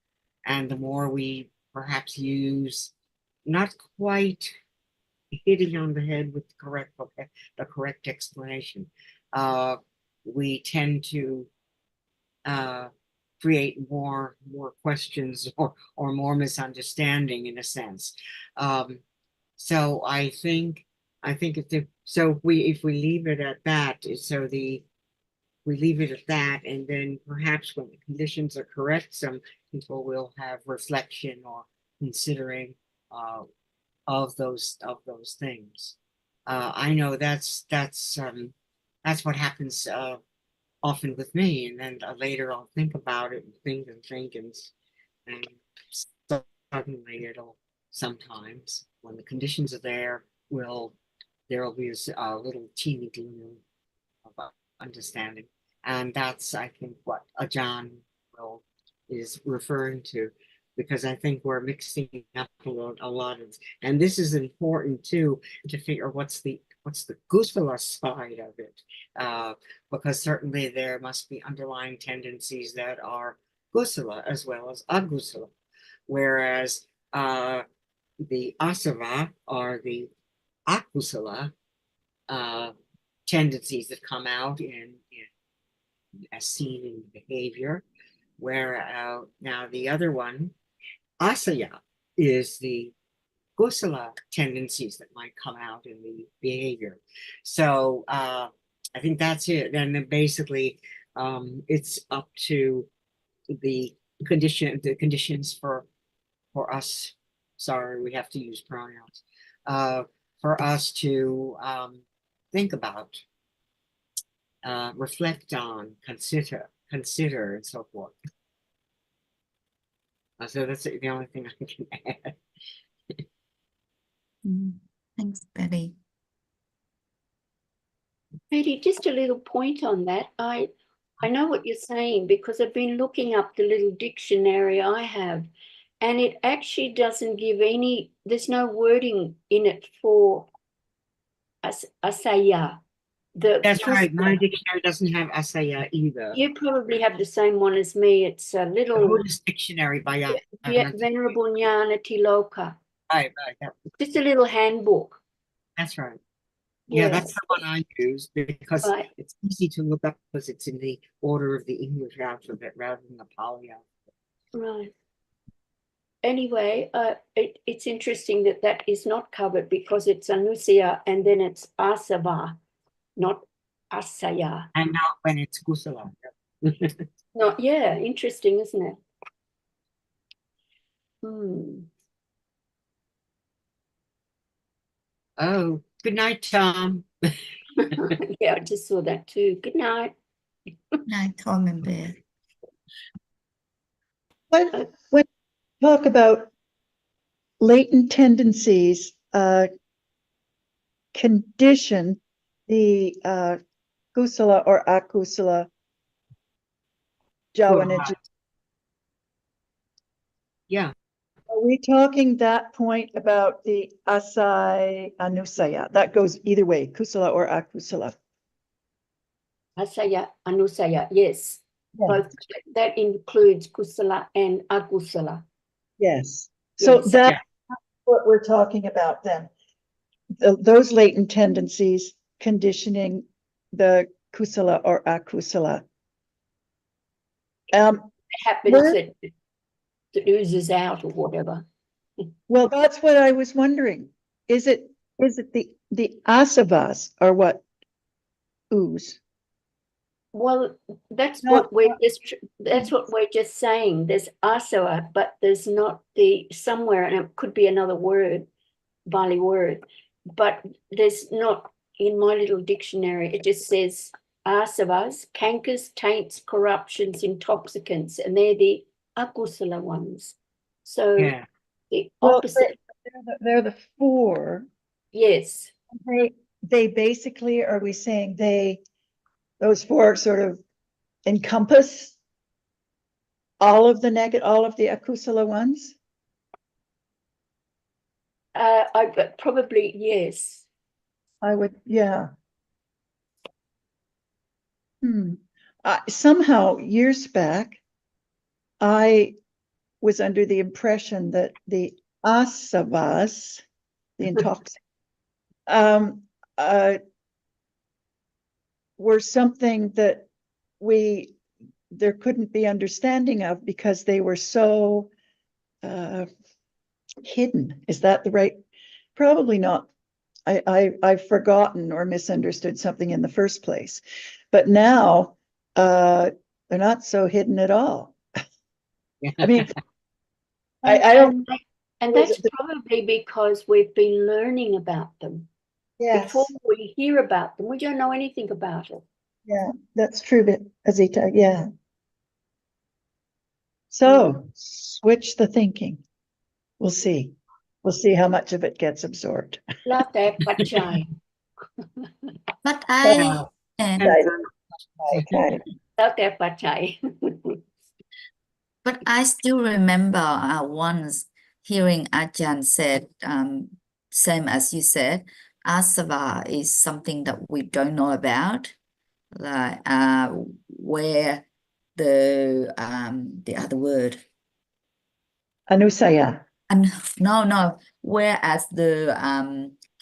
And the more we perhaps use, not quite hitting on the head with the correct explanation, we tend to create more questions or more misunderstanding in a sense. So I think if we leave it at that, we leave it at that, and then perhaps when the conditions are correct, some people will have reflection or considering of those things. I know that's what happens often with me, and then later I'll think about it and think and suddenly it'll sometimes when the conditions are there there will be a little teeny gleam of understanding, and that's I think what Ajahn is referring to, because I think we're mixing up a lot of, and this is important too, to figure what's the kusala side of it, because certainly there must be underlying tendencies that are kusala as well as agusala, whereas the asava are the akusala tendencies that come out in as seen in behavior, where now the other one, asaya, is the kusala tendencies that might come out in the behavior. So I think that's it. And then basically it's up to the conditions for us. Sorry, we have to use pronouns. For us to think about, reflect on, consider, and so forth. So that's the only thing I can add. Thanks, Betty. Betty, just a little point on that. I know what you're saying because I've been looking up the little dictionary I have, and it actually doesn't give there's no wording in it for asaya. That's right. My dictionary doesn't have asaya either. You probably have the same one as me. It's a little the Buddhist dictionary by Venerable Jnana Tiloka. Right. Just a little handbook. That's right. Yeah, that's the one I use because it's easy to look up because it's in the order of the English alphabet rather than the Pali alphabet. Right. Anyway, it's interesting that is not covered because it's anusia and then it's asava, not asaya. And not when it's kusala. No, yeah, interesting, isn't it? Oh, good night, Tom. Yeah, I just saw that too. Good night. Good night, Tom and Beth. When we talk about latent tendencies, condition the kusala or akusala jhana. Yeah. Are we talking that point about the asai anusaya? That goes either way, kusala or akusala. Asaya, anusaya, yes. Yeah. Both that includes kusala and akusala. Yes. So that's what we're talking about then. Those latent tendencies conditioning the kusala or akusala. It happens that it oozes out or whatever. Well, that's what I was wondering. Is it the asavas or what ooze? Well, that's what we're just saying. There's asava, but there's not the somewhere, and it could be another word, Bali word, but there's not in my little dictionary. It just says asavas, cankers, taints, corruptions, intoxicants, and they're the akusala ones. So the opposite. They're the four. Yes. They basically, are we saying those four sort of encompass all of the akusala ones? Probably yes. I would, yeah. Somehow years back, I was under the impression that the asavas, the intoxicants, were something that there couldn't be understanding of because they were so hidden. Is that the right? Probably not. I've forgotten or misunderstood something in the first place, but now they're not so hidden at all. I mean, I don't. And that's probably because we've been learning about them. Yes. Before we hear about them, we don't know anything about it. Yeah, that's true, Azita. Yeah. So switch the thinking. We'll see. We'll see how much of it gets absorbed. Love that, Pachai. But I Okay. Love that, Pachai. But I still remember once hearing Ajahn said, same as you said, asava is something that we don't know about, like where the other word. Anusaya. And no, whereas the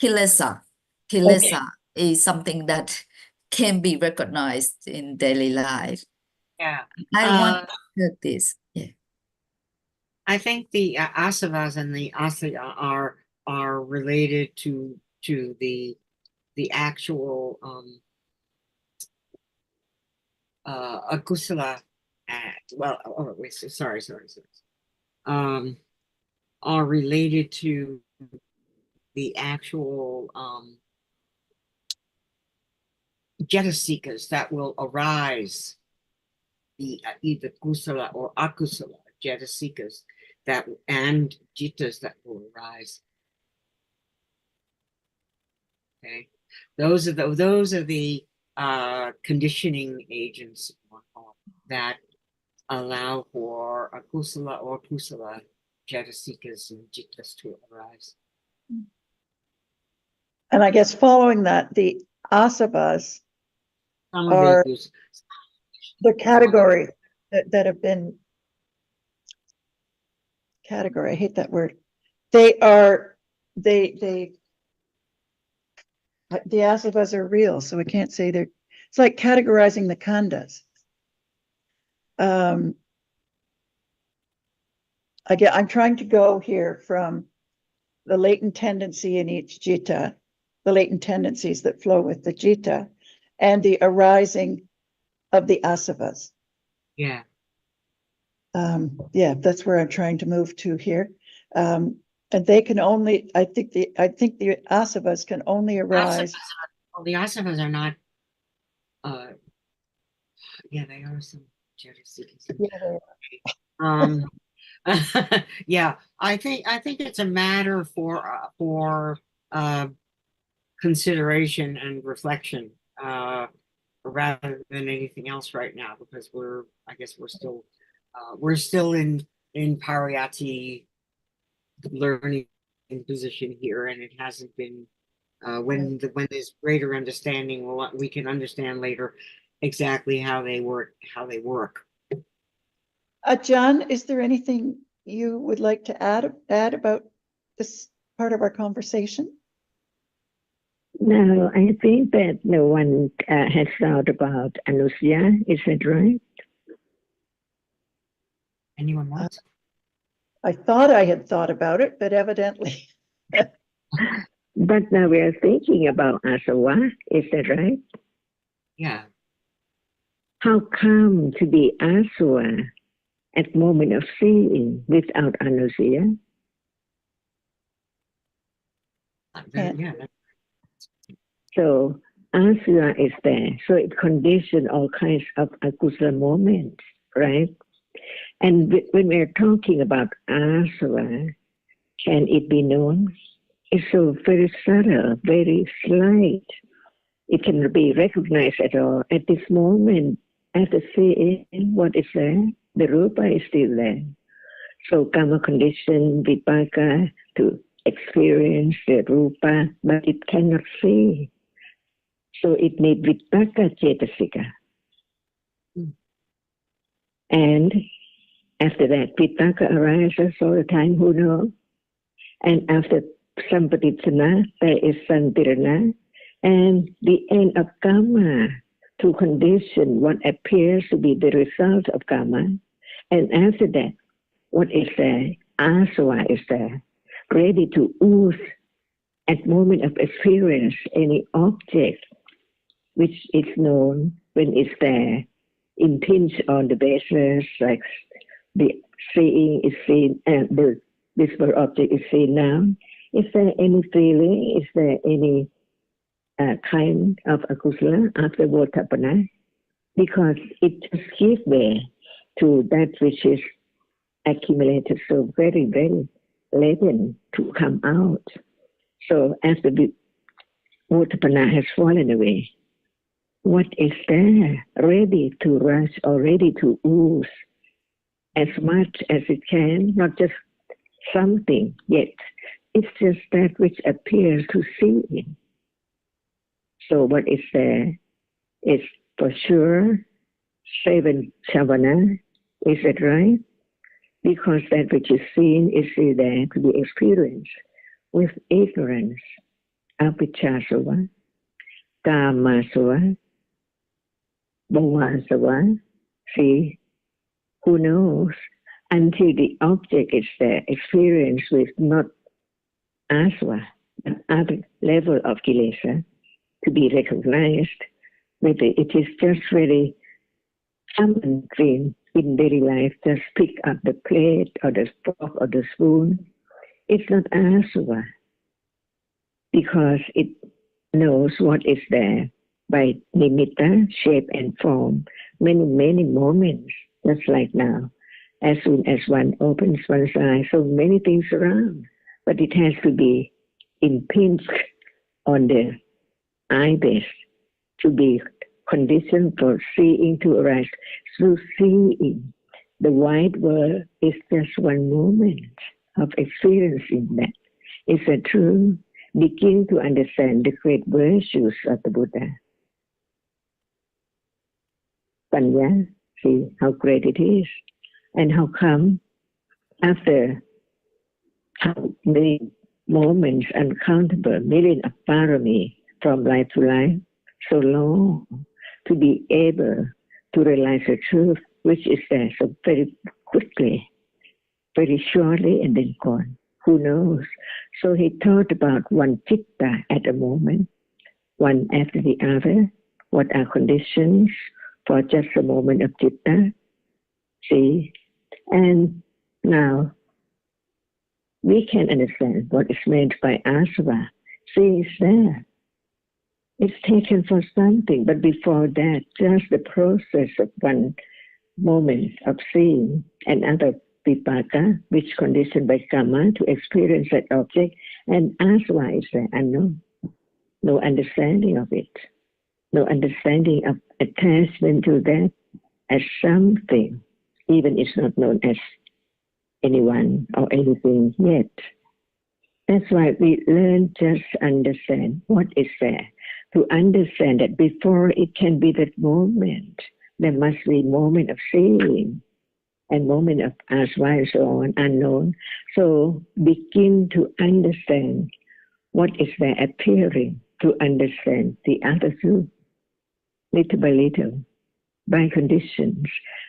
kilesa is something that can be recognized in daily life. Yeah. I want to hear this. Yeah. I think the asavas and the asaya are related to the actual akusala act. Well, oh wait, sorry. Are related to the actual jetasikas that will arise, the either kusala or akusala jetasikas that and jittas that will arise. Okay, those are the conditioning agents that allow for akusala or kusala jetasikas and jittas to arise. And I guess following that, the asavas are the category that have been category. I hate that word. The asavas are real, so we can't say they're. It's like categorizing the khandas. I'm trying to go here from the latent tendency in each jitta, the latent tendencies that flow with the jitta, and the arising of the asavas. Yeah. Yeah, that's where I'm trying to move to here. And they can only, I think the asavas can only arise. The asavas are not. Yeah, they are some jetasikas. Yeah, yeah, I think it's a matter for consideration and reflection rather than anything else right now, because I guess we're still in pariyatti learning position here, and it hasn't been when there's greater understanding, we can understand later exactly how they work. John, is there anything you would like to add about this part of our conversation? No, I think that no one has thought about Anusya. Is that right? Anyone want? I thought I had thought about it, but evidently. But now we are thinking about Asava. Is that right? Yeah. How come to be Asava at moment of seeing without Anusya? Yeah. So Asava is there. So it conditions all kinds of akusala moments, right? And when we're talking about asava, can it be known? It's so very subtle, very slight. It can be recognized at all. At this moment, after seeing what is there, the rupa is still there. So karma condition vipaka to experience the rupa, but it cannot see. So it needs vipaka cetasika. And After that, Pitaka arises all the time, who knows? And after Sampatitana, there is Santirana, and the end of karma to condition what appears to be the result of karma. And after that, what is there? Asava is there, ready to ooze at moment of experience any object which is known when it's there, impinge on the basis, like the seeing is seen and the visible object is seen now. Is there any feeling? Is there any kind of akusala after Votapana? Because it just gives way to that which is accumulated so very, very latent to come out. So after the Votapana has fallen away, what is there ready to rush or ready to ooze as much as it can, not just something yet. It's just that which appears to see. So what is there is for sure 7 Shavana. Is it right? Because that which is seen is there to be experienced with ignorance, avijjasava, kamasava, bhavasava. See, who knows? Until the object is there, experienced with not asava, but other level of kilesa to be recognized, whether it is just really common dream in daily life, just pick up the plate or the fork or the spoon. It's not asava because it knows what is there by nimitta, shape and form, many, many moments, just like now. As soon as one opens one's eye, so many things around, but it has to be impinged on the eye base to be conditioned for seeing to arise. Through seeing, the wide world is just one moment of experiencing that. Is that true? Begin to understand the great virtues of the Buddha. Panya, see how great it is. And how come after how many moments uncountable, million of parami from life to life, so long to be able to realize the truth, which is there so very quickly, very shortly, and then gone. Who knows? So he thought about one chitta at a moment, one after the other. What are conditions for just a moment of chitta? See? And now we can understand what is meant by asava. See, it's there. It's taken for something, but before that, just the process of one moment of seeing and other vipaka, which conditioned by karma to experience that object, and asava is there unknown. No understanding of it. No understanding of attachment to that as something, even it's not known as anyone or anything yet. That's why we learn just understand what is there. To understand that before it can be that moment, there must be moment of seeing and moment of asava and so on, unknown. So begin to understand what is there appearing to understand the other two, little by little, by conditions.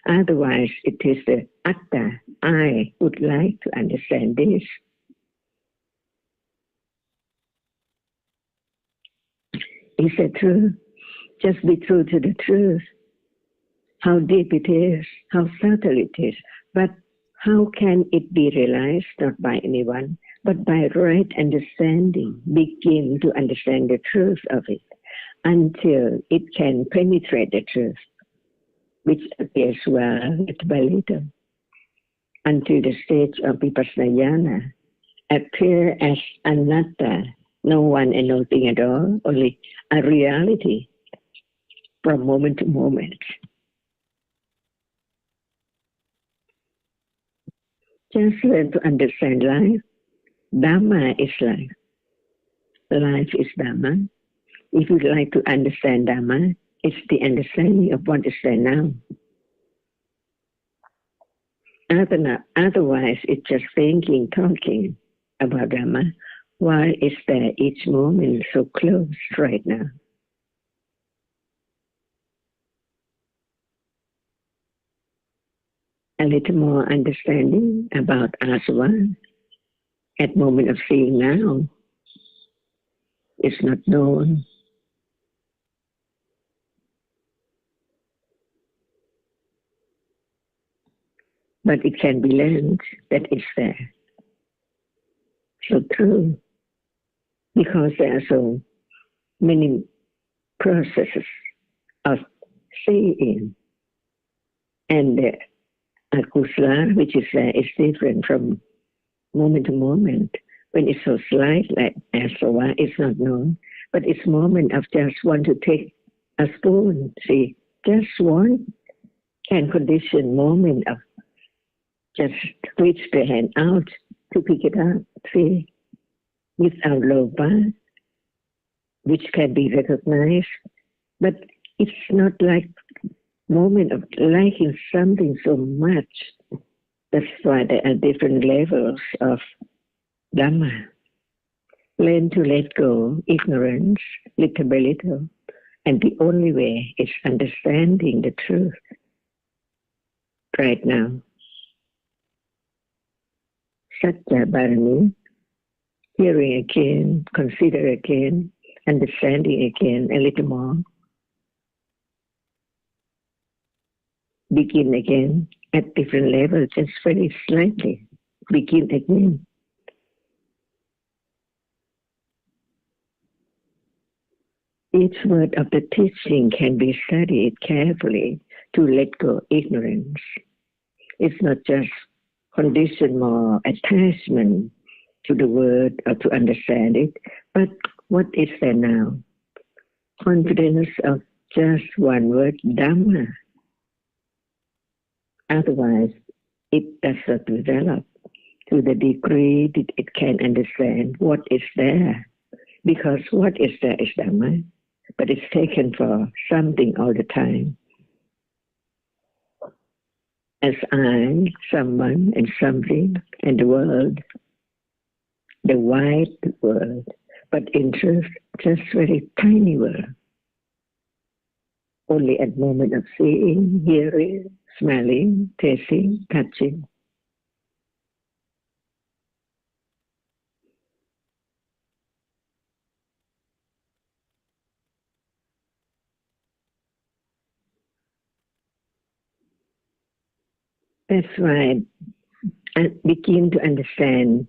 Otherwise, it is the atta, I would like to understand this. Is it true? Just be true to the truth. How deep it is, how subtle it is. But how can it be realized? Not by anyone, but by right understanding. Begin to understand the truth of it until it can penetrate the truth, which appears well little by little, until the stage of vipassana jnana appear as anatta, no one and nothing at all, only a reality from moment to moment. Just learn to understand life. Dhamma is life. Life is Dhamma. If you'd like to understand Dhamma, it's the understanding of what is there now. Otherwise, it's just thinking, talking about Dhamma. Why is there each moment so close right now? A little more understanding about asava at moment of seeing now is not known. But it can be learned that it's there. So true. Because there are so many processes of seeing. And the akusala, which is there, is different from moment to moment. When it's so slight, like asava, it's not known. But it's moment of just want to take a spoon. See, just one can condition moment of just reach the hand out to pick it up. See, without loba, which can be recognized, but it's not like moment of liking something so much. That's why there are different levels of Dhamma. Learn to let go ignorance little by little, and the only way is understanding the truth right now. Satya Bharani, hearing again, consider again, understanding again a little more. Begin again at different levels, just very slightly. Begin again. Each word of the teaching can be studied carefully to let go ignorance. It's not just condition more attachment to the word or to understand it, but what is there now? Confidence of just one word, Dhamma. Otherwise, it does not develop to the degree that it can understand what is there. Because what is there is Dhamma, but it's taken for something all the time. As I, someone, and something, and the world, the wide world, but in truth, just very tiny world. Only at moment of seeing, hearing, smelling, tasting, touching. That's why I begin to understand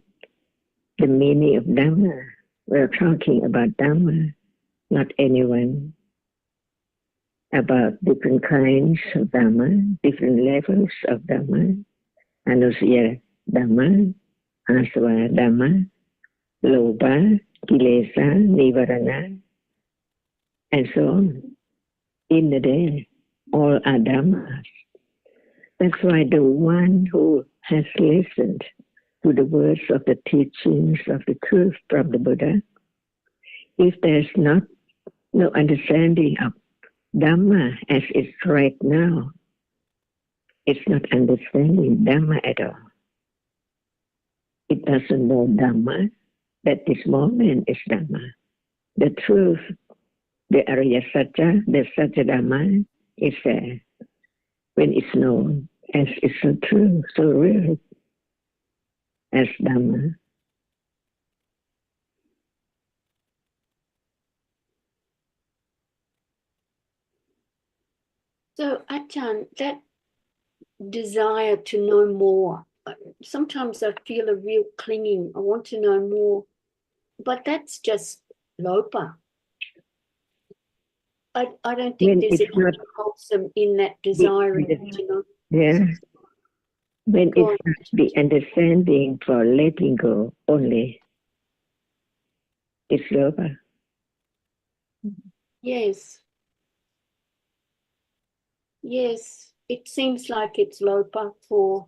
the meaning of Dhamma. We're talking about Dhamma, not anyone. About different kinds of Dhamma, different levels of Dhamma, Anusaya Dhamma, Asava Dhamma, Loba, Kilesa, Nivarana, and so on. In the day, all are Dhammas. That's why the one who has listened to the words of the teachings of the truth from the Buddha, if there's no understanding of Dhamma as it's right now, it's not understanding Dhamma at all. It doesn't know Dhamma, that this moment is Dhamma. The truth, the Arya Satya, the Satya Dhamma is there when it's known as it's so true, so real as Dhamma. So, Ajahn, that desire to know more, sometimes I feel a real clinging. I want to know more, but that's just lopa. I don't think there's anything wholesome in that desiring to know. Yeah. When it's not the understanding for letting go only, it's lopa. Yes. Yes, it seems like it's lopa for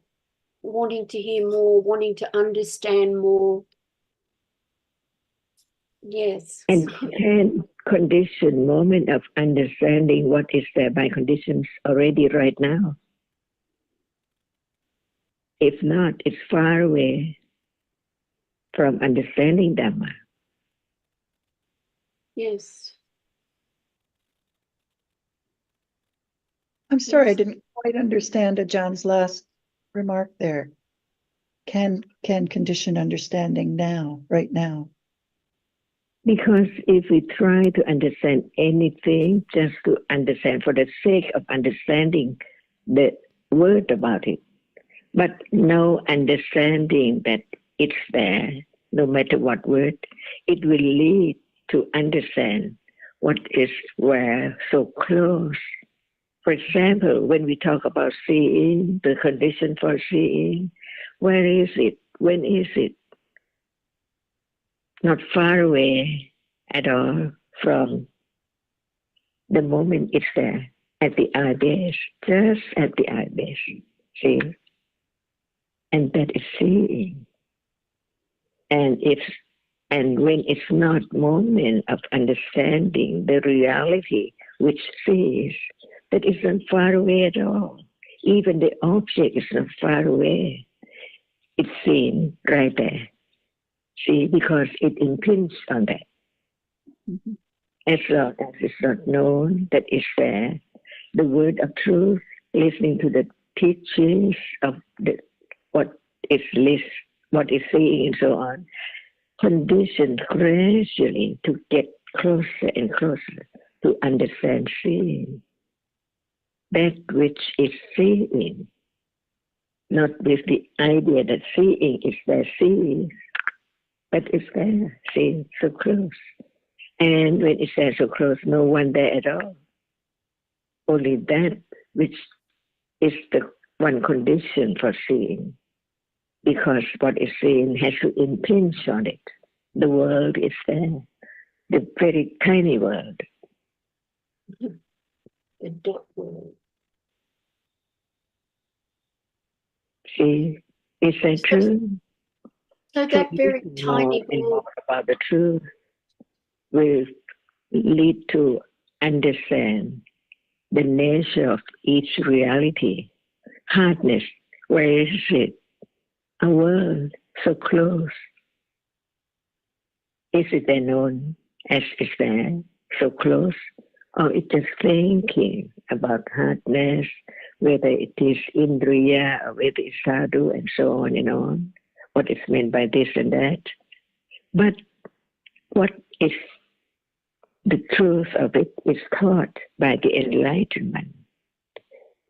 wanting to hear more, wanting to understand more. Yes. And can condition moment of understanding what is there by conditions already right now. If not, it's far away from understanding Dhamma. Yes. I'm sorry, I Yes. didn't quite understand John's last remark there. Can condition understanding now, right now? Because if we try to understand anything just to understand for the sake of understanding the word about it, but no understanding that it's there, no matter what word, it will lead to understand what is where so close. For example, when we talk about seeing, the condition for seeing, where is it? When is it? Not far away at all from the moment it's there, at the eye base, just at the eye base. See? And that is seeing. And when it's not moment of understanding the reality which sees, that isn't far away at all. Even the object is not far away. It's seen right there. See, because it impinges on that. Mhm. As long as it's not known that it's there, the word of truth, listening to the teachings of what is saying and so on, conditioned gradually to get closer and closer to understand seeing. That which is seeing, not with the idea that seeing is there seeing, but it's there, seeing so close. And when it's there so close, no one there at all. Only that which is the one condition for seeing, because what is seen has to impinge on it. The world is there, the very tiny world. The dot world. See, is that true? So that very More tiny and world. more about the truth will lead to understand the nature of each reality. Hardness, where is it? A world so close. Is it then known as is there, so close? Or it's just thinking about hardness, whether it is Indriya or whether it's sadhu and so on and on, what is meant by this and that. But what is the truth of it is taught by the enlightenment.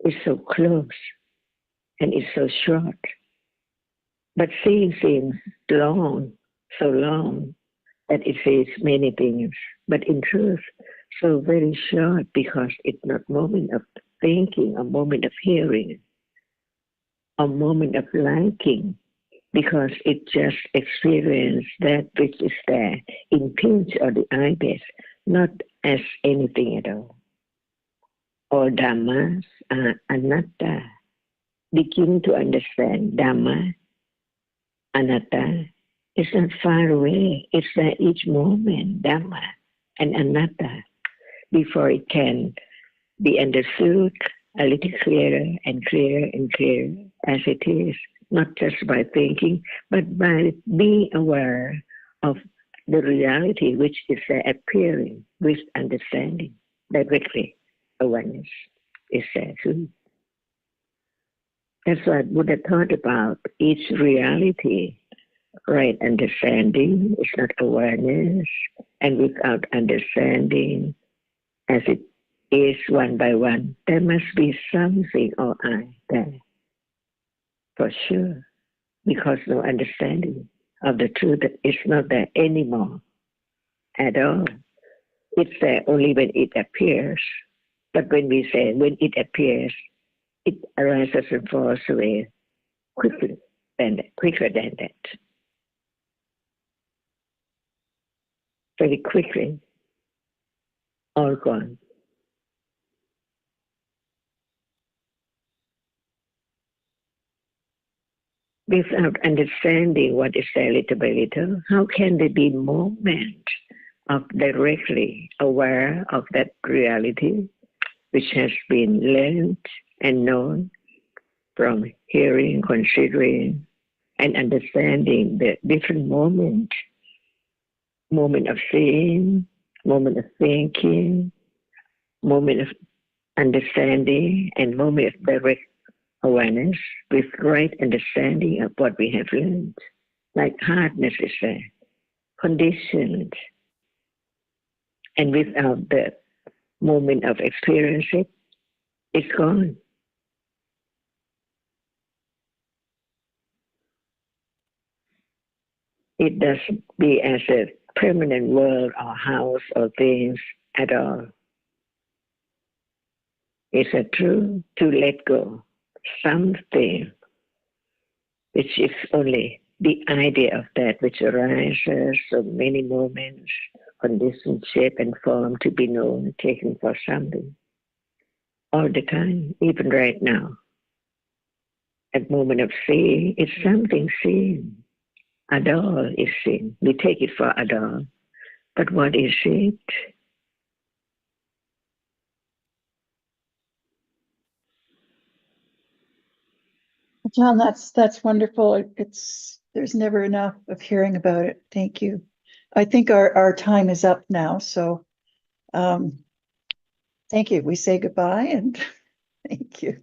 It's so close and it's so short. But seeing seems long, so long, that it says many things. But in truth, so very short, because it's not moment of thinking, a moment of hearing, a moment of liking, because it just experience that which is there, impinge on the eyebase, not as anything at all. All Dhammas are anatta. Begin to understand Dhamma, anatta, is not far away. It's there each moment, Dhamma and anatta, before it can be understood a little clearer and clearer and clearer as it is, not just by thinking, but by being aware of the reality which is there appearing with understanding. Directly, awareness is there too. That's what Buddha taught about each reality. Right understanding is not awareness, and without understanding, as it is one by one, there must be something or I there, for sure, because no understanding of the truth is not there anymore at all. It's there only when it appears. But when we say when it appears, it arises and falls away quicker than that. Very quickly, all gone. Without understanding what is there little by little, how can there be moment of directly aware of that reality which has been learned and known from hearing, considering, and understanding the different moments, moment of seeing, moment of thinking, moment of understanding, and moment of direct awareness with right understanding of what we have learned. Like hardness is there, conditioned. And without the moment of experience, it's gone. It doesn't be as a permanent world or house or things at all. It's a true to let go something which is only the idea of that which arises of many moments, condition, shape, and form to be known, taken for something. All the time, even right now. At moment of seeing, it's something seen. A doll is seen. We take it for a doll. But what is it? John, that's wonderful. There's never enough of hearing about it. Thank you. I think our time is up now, so thank you. We say goodbye and thank you.